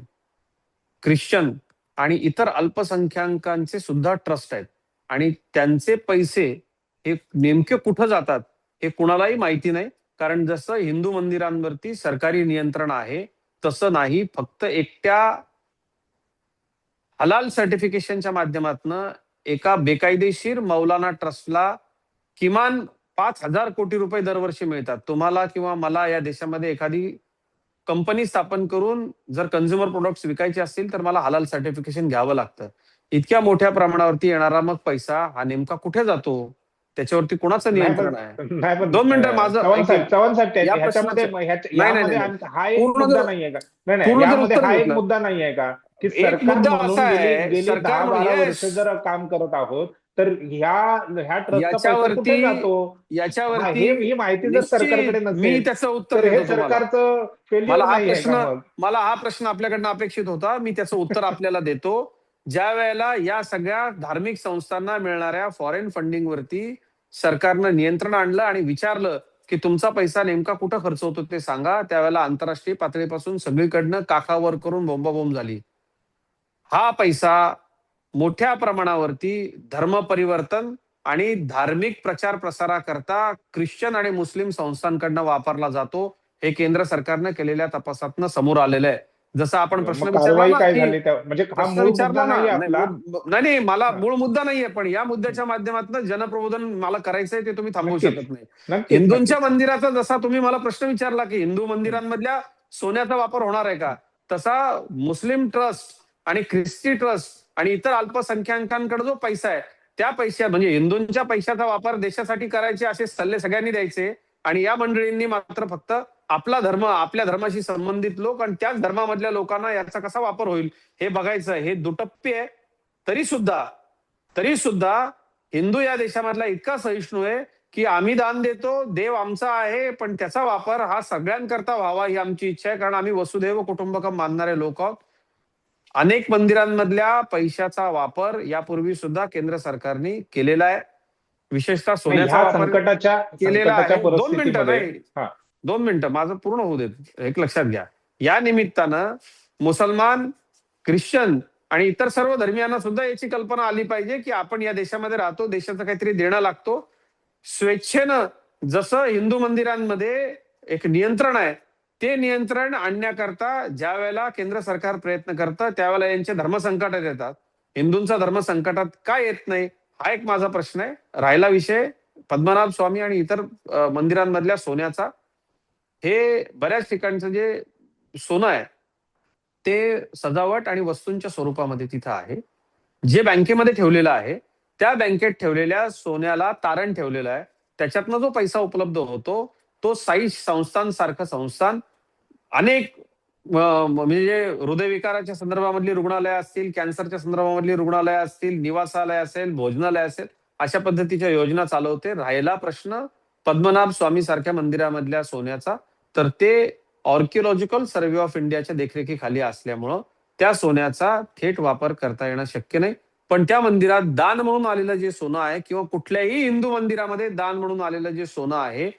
ख्रिश्चन आणि इतर अल्पसंख्याकांचे सुद्धा ट्रस्ट आहेत आणि त्यांचे पैसे हे नेमके कुठं जातात हे कुणालाही माहिती नाही. कारण जसं हिंदू मंदिरांवरती सरकारी नियंत्रण आहे तसं नाही. फक्त एकट्या हलाल सर्टिफिकेशनच्या माध्यमातनं एका बेकायदेशीर मौलाना ट्रस्टला किमान 5,000 कोटी रुपये दरवर्षी मिळतात. तुम्हाला किंवा मला या देशामध्ये एखादी कंपनी स्थापन करून जर कंझ्युमर प्रोडक्ट्स विकायचे असतील तर मला हलाल सर्टिफिकेशन घ्यावं लागतं. इतक्या मोठ्या प्रमाणावरती येणारा मग पैसा हा नेमका कुठे जातो? त्याच्यावरती कोणाचं नाही पण नियंत्रण आहे? नाही पण 2 मिनिटं माझं चव्हाण साहेब या ह्याच्यामध्ये प्रश्नाचं नाही, नाही, यामध्ये नाही, नाही. हा एक पूर्ण मुद्दा जर नाहीये का? नाही, पूर्ण जर यामध्ये उत्तर हा एक घेतलं, मुद्दा नाहीये का की एक सरकार मुद्दा असा म्हणून गेली आहे, गेली सरकार दहा म्हणून बारा येस, वर्ष जर काम करत आहोत, तर ह्या ट्रस्टचा पैसा कुठे याच्यावरती जातो? याच्यावरती ही माहिती जर निश्चित सरकारकडे मी नसेल त्याचं उत्तर तर हे देतो तुम्हाला. सरकारचं फेल्युअर मला हा नाही आहे का प्रश्न मग? मला हा प्रश्न आपल्याकडनं अपेक्षित होता. मी त्याचं उत्तर आपल्याला देतो. ज्या वेळेला या सगळ्या धार्मिक संस्थांना मिळणाऱ्या फॉरेन फंडिंगवरती सरकारनं नियंत्रण आणलं आणि विचारलं, की तुमचा पैसा नेमका कुठं खर्च होतो ते सांगा. त्यावेळेला आंतरराष्ट्रीय पातळीपासून सगळीकडनं काखावर करून बोंबाबोंब झाली. हा पैसा मोठ्या प्रमाणावरती धर्म परिवर्तन आणि धार्मिक प्रचार प्रसाराकरता ख्रिश्चन आणि मुस्लिम संस्थांकडनं वापरला जातो. हे केंद्र सरकारनं केलेल्या तपासातनं समोर आलेलं आहे. जसं आपण प्रश्न मग विचारला कारवाई ना, काय की झाली त्या म्हणजे हा प्रश्न मूळ मुद्दा विचारला ना, नाहीये नाही आपला. नाही, नाही, मला हा, मूळ मुद्दा नाहीये, पण या मुद्द्याच्या माध्यमातून जनप्रबोधन मला करायचंय ते तुम्ही थांबवू नक्कीच शकत नाही. नक्कीच हिंदूंच्या नक्कीच मंदिराचा जसा तुम्ही मला प्रश्न विचारला, की हिंदू हम्म, मंदिरांमधल्या सोन्याचा वापर होणार आहे का? हम्म. तसा मुस्लिम ट्रस्ट आणि ख्रिस्ती ट्रस्ट आणि इतर अल्पसंख्याकांकडे जो पैसा आहे, त्या पैशा म्हणजे हिंदूंच्या पैशाचा वापर देशासाठी करायचे असे सल्ले सगळ्यांनी द्यायचे आणि या मंडळींनी मात्र फक्त आपला धर्म, आपल्या धर्माशी संबंधित लोक आणि त्याच धर्मामधल्या लोकांना याचा कसा वापर होईल हे बघायचं. हे दुटप्पी आहे. तरी सुद्धा तरी सुद्धा हिंदू या देशामधला इतका सहिष्णू आहे, की आम्ही दान देतो, देव आमचा आहे, पण त्याचा वापर हा सगळ्यांकरता व्हावा ही आमची इच्छा आहे. कारण आम्ही वसुधैव कुटुंबकम मानणारे लोक आहोत. अनेक मंदिरांमधल्या पैशाचा वापर यापूर्वी सुद्धा केंद्र सरकारने केलेला आहे. विशेषतः नाही सोन्याचा ह्या वापर संकटाच्या केलेला संकटाच्या आहे. 2 मिनिटं परिस्थितीमध्ये नाही, हा 2 मिनिटं माझं पूर्ण होऊ देत. एक लक्षात घ्या. या निमित्तानं मुसलमान, ख्रिश्चन आणि इतर सर्व धर्मियांना सुद्धा याची कल्पना आली पाहिजे, की आपण या देशामध्ये राहतो, देशाचं काहीतरी देणं लागतो. स्वेच्छेनं जसं हिंदू मंदिरांमध्ये एक नियंत्रण आहे, ते नियंत्रण आणण्याकरता ज्या वेळेला केंद्र सरकार प्रयत्न करतं, त्यावेळेला यांचे धर्म संकटात येतात. हिंदूंचा धर्म संकटात का येत नाही? हा एक माझा प्रश्न आहे. राहिला विषय पद्मनाभ स्वामी आणि इतर मंदिरांमधल्या सोन्याचा, हे बऱ्याच ठिकाणचं जे सोनं आहे, ते सजावट आणि वस्तूंच्या स्वरूपामध्ये तिथं आहे. जे बँकेमध्ये ठेवलेलं आहे, त्या बँकेत ठेवलेल्या सोन्याला तारण ठेवलेलं आहे. त्याच्यातनं जो पैसा उपलब्ध होतो, तो साई संस्थान सारखं संस्थान अनेक म्हणजे हृदयविकाराच्या संदर्भामधली रुग्णालय असतील, कॅन्सरच्या संदर्भामधली रुग्णालय असतील, निवासालय असेल, भोजनालय असेल, अशा पद्धतीच्या योजना चालवते. राहिला प्रश्न पद्मनाभ स्वामी सारख्या मंदिरामधल्या सोन्याचा, तर ते आर्किओलॉजिकल सर्व्हे ऑफ इंडियाच्या देखरेखीखाली असल्यामुळं त्या सोन्याचा थेट वापर करता येणं शक्य नाही. पण त्या मंदिरात दान म्हणून आलेलं जे सोनं आहे किंवा कुठल्याही हिंदू मंदिरामध्ये दान म्हणून आलेलं जे सोनं आहे,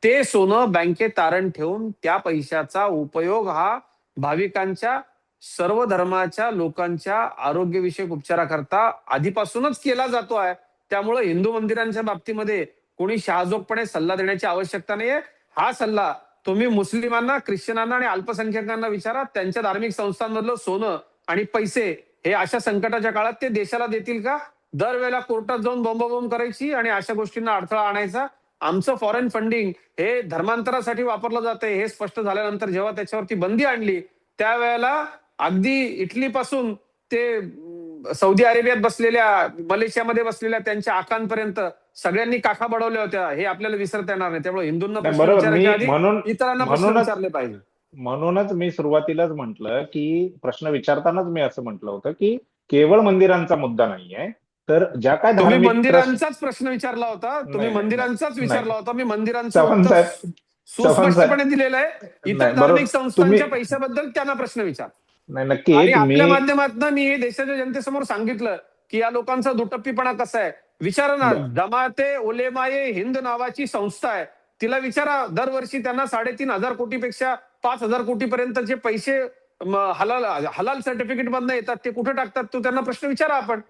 ते सोनं बँकेत तारण ठेवून त्या पैशाचा उपयोग हा भाविकांच्या सर्व धर्माच्या लोकांच्या आरोग्यविषयक उपचाराकरता आधीपासूनच केला जातो आहे. त्यामुळे हिंदू मंदिरांच्या बाबतीमध्ये कोणी शहाजोगपणे सल्ला देण्याची आवश्यकता नाहीये. हा सल्ला तुम्ही मुस्लिमांना, ख्रिश्चनांना आणि अल्पसंख्याकांना विचारा. त्यांच्या धार्मिक संस्थांमधलं सोनं आणि पैसे हे अशा संकटाच्या काळात ते देशाला देतील का? दरवेळेला कोर्टात जाऊन बोंबाबोंब करायची आणि अशा गोष्टींना अडथळा आणायचा. आमचं फॉरेन फंडिंग हे धर्मांतरासाठी वापरलं जातंय हे स्पष्ट झाल्यानंतर जेव्हा त्याच्यावरती बंदी आणली, त्यावेळेला अगदी इटलीपासून ते सौदी अरेबियात बसलेल्या, मलेशियामध्ये बसलेल्या त्यांच्या आकांपर्यंत सगळ्यांनी काखा बडवल्या होत्या. हे आपल्याला विसरता येणार नाही. त्यामुळे हिंदूंना नाही, प्रश्न बरोबर. मी विचारायच्या आधी म्हणून इतरांना प्रश्न म्हणूनच विचारले पाहिजे. म्हणूनच मी सुरुवातीलाच म्हटलं की प्रश्न विचारतानाच मी असं म्हटलं होतं की केवळ मंदिरांचा मुद्दा नाहीये, तर ज्या काय तुम्ही धार्मिक ट्रस्ट. मंदिरांचाच प्रश्न विचारला होता. तुम्ही नाही, मंदिरांचाच नाही, विचारला होता. मी मंदिरांचं चव्हाण उत्तर साहेब, चव्हाण साहेब, सुस्पष्टपणे दिलेलं आहे. इतर नाही, धार्मिक बरोबर. तुम्ही संस्थांच्या पैशाबद्दल त्यांना प्रश्न विचार. नाही, आणि नक्कीच आपल्या मी माध्यमातून मी हे देशाच्या जनतेसमोर सांगितलं की या लोकांचा दुटप्पीपणा कसा आहे. विचारा ना, जमाते उलेमाए हिंद नावाची संस्था आहे. तिला विचारा, दरवर्षी त्यांना 3.5 हजार कोटीपेक्षा 5,000 कोटीपर्यंतचे पैसे हलाल हलाल सर्टिफिकेट मधनं येतात. ते कुठे टाकतात तो त्यांना प्रश्न विचारा आपण.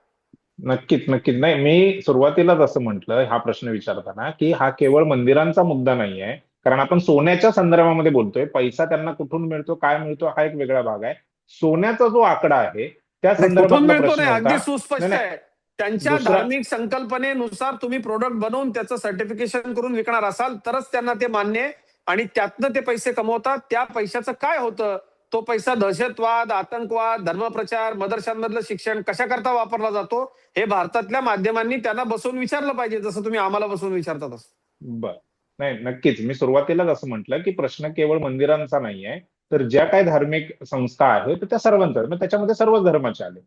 नक्कीच, नक्कीच. नाही, मी सुरुवातीलाच असं म्हटलं हा प्रश्न विचारताना की हा केवळ मंदिरांचा मुद्दा नाहीये. कारण आपण सोन्याच्या संदर्भामध्ये बोलतोय. पैसा त्यांना कुठून मिळतो, काय मिळतो हा एक वेगळा भाग आहे. सोन्याचा जो आकडा आहे त्या नाही, कुठून संदर्भातला मिळतो प्रश्न नाही, होता. अगदी नाही, सुस्पष्ट नाही, आहे. त्यांच्या दुसरा धार्मिक संकल्पनेनुसार तुम्ही प्रोडक्ट बनवून त्याचं सर्टिफिकेशन करून विकणार असाल तरच त्यांना ते मान्य आहे. आणि त्यातनं ते पैसे कमवतात. त्या पैशाचं काय होतं? तो पैसा दहशतवाद, आतंकवाद, धर्मप्रचार, मदरशांमधलं शिक्षण कशाकरता वापरला जातो, हे भारतातल्या माध्यमांनी त्यांना बसवून विचारलं पाहिजे, जसं तुम्ही आम्हाला बसवून विचारता तसं. बर. नाही, नक्कीच. मी सुरुवातीलाच असं म्हटलं की प्रश्न केवळ मंदिरांचा नाहीये, तर ज्या काही धार्मिक संस्था आहेत त्या सर्वांचा, मग त्याच्यामध्ये सर्वच धर्माचे आले.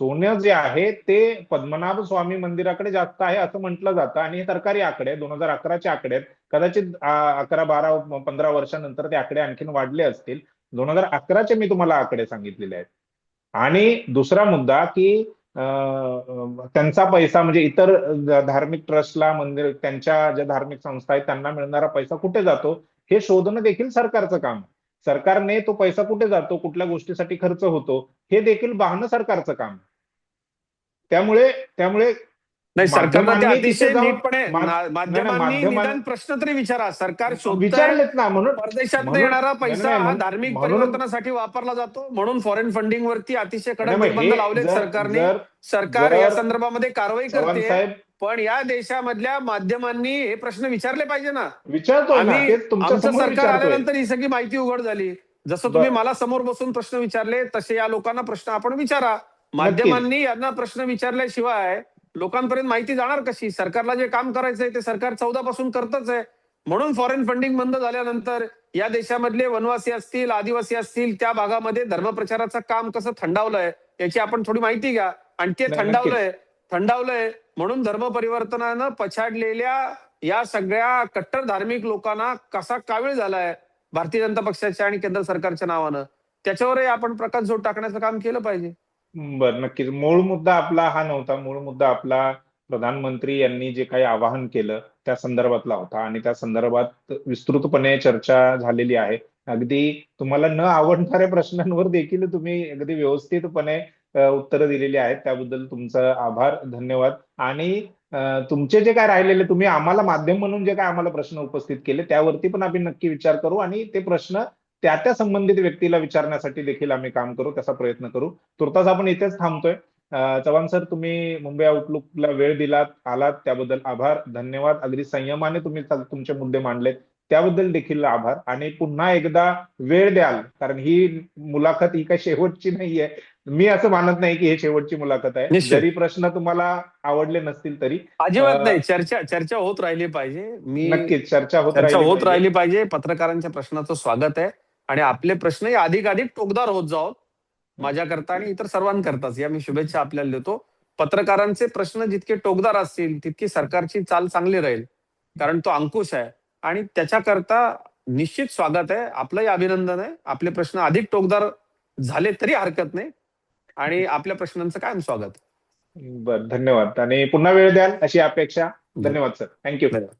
सोनं जे आहे ते पद्मनाभ स्वामी मंदिराकडे जास्त आहे असं म्हटलं जातं आणि हे सरकारी आकडे 2011चे आकडे आहेत. कदाचित 11, 12, 15 वर्षानंतर ते आकडे आणखीन वाढले असतील. 2011चे मी तुम्हाला आकडे सांगितलेले आहेत. आणि दुसरा मुद्दा की त्यांचा पैसा म्हणजे इतर धार्मिक ट्रस्टला, मंदिर, त्यांच्या ज्या धार्मिक संस्था आहेत त्यांना मिळणारा पैसा कुठे जातो हे शोधणं देखील सरकारचं काम आहे. सरकारने तो पैसा कुठे जातो, कुठल्या गोष्टीसाठी खर्च होतो हे देखील पाहणं सरकारचं काम आहे. त्यामुळे त्यामुळे नाही, सरकारनं ते माध्यमांनी अतिशय तिथे जाऊन नीटपणे नाही, माध्यमांनी निदान प्रश्न तरी विचारा. सरकार शोधतंय विचारलेत ना, म्हणून परदेशात म्हणून येणारा नाही, पैसा नाही, हा धार्मिक म्हणून परिवर्तनासाठी वापरला जातो, म्हणून फॉरेन फंडिंग वरती अतिशय कडक नाही, मग निर्बंध हे लावलेत जर सरकारने. जर सरकार या जर संदर्भामध्ये कारवाई चव्हाण करते. साहेब पण या देशामधल्या माध्यमांनी हे प्रश्न विचारले पाहिजे ना. विचारतोय ना, आम्ही तेच तुमच्या आमचं समोर सरकार विचारतोय. आल्यानंतर ही सगळी माहिती उघड झाली. जसं तुम्ही मला समोर बसून प्रश्न विचारले तसे या लोकांना प्रश्न आपण विचारा. नक्कीच. माध्यमांनी यांना प्रश्न विचारल्याशिवाय लोकांपर्यंत माहिती जाणार कशी? सरकारला जे काम करायचंय ते सरकार 14 पासून करतच आहे. म्हणून फॉरेन फंडिंग बंद झाल्यानंतर या देशामधले वनवासी असतील, आदिवासी असतील, त्या भागामध्ये धर्मप्रचाराचं काम कसं थंडावलंय याची आपण थोडी माहिती घ्या. आणि ते नाही, नक्कीच. थंडावलंय म्हणून धर्म परिवर्तनानं पछाडलेल्या या सगळ्या कट्टर धार्मिक लोकांना कसा कावीळ झालाय भारतीय जनता पक्षाच्या आणि केंद्र सरकारच्या नावानं, त्याच्यावरही आपण प्रकाशझोत टाकण्याचं काम केलं पाहिजे. बरं, नक्कीच. मूळ मुद्दा आपला हा नव्हता. मूळ मुद्दा आपला प्रधानमंत्री यांनी जे काही आवाहन केलं त्या संदर्भातला होता आणि त्या संदर्भात विस्तृतपणे चर्चा झालेली आहे. अगदी तुम्हाला न आवडणाऱ्या प्रश्नांवर देखील तुम्ही अगदी व्यवस्थितपणे उत्तरं दिलेली आहेत. त्याबद्दल तुमचा आभार, धन्यवाद. आणि तुमचे जे काय राहिलेले, तुम्ही आम्हाला माध्यम म्हणून जे काय आम्हाला प्रश्न उपस्थित केले त्यावरती पण आम्ही नक्की विचार करू आणि ते प्रश्न त्या संबंधित व्यक्तीला विचारण्यासाठी देखील आम्ही काम करू, त्याचा प्रयत्न करू. तुर्तास आपण इथेच थांबतोय. चव्हाण सर, तुम्ही मुंबई आउटलुकला वेळ दिलात, आलात, त्याबद्दल आभार, धन्यवाद. अगदी संयमाने तुम्ही तुमचे मुद्दे मांडलेत त्याबद्दल देखील आभार. आणि पुन्हा एकदा वेळ द्याल, कारण ही मुलाखत ही काही शेवटची नाहीये. मी असं मानत नाही की हे शेवटची मुलाखत आहे. निश्चित. जरी प्रश्न तुम्हाला आवडले नसतील तरी अजिबात नाही, चर्चा होत राहिली पाहिजे. नक्कीच चर्चा होत चर्चा होत राहिली राहिली पाहिजे. पत्रकारांच्या प्रश्नाचं स्वागत आहे. आणि आपले प्रश्नही अधिकाधिक टोकदार होत जावोत, माझ्याकरता आणि इतर सर्वांकरताच या मी शुभेच्छा आपल्याला देतो. पत्रकारांचे प्रश्न जितके टोकदार असतील तितकी सरकारची चाल चांगली राहील, कारण तो अंकुश आहे आणि त्याच्याकरता निश्चित स्वागत आहे, आपलंही अभिनंदन आहे. आपले प्रश्न अधिक टोकदार झाले तरी हरकत नाही आणि आपल्या प्रश्नांचं कायम स्वागत. बरं, धन्यवाद. आणि पुन्हा वेळ द्याल अशी अपेक्षा. धन्यवाद सर. थँक्यू. धन्यवाद.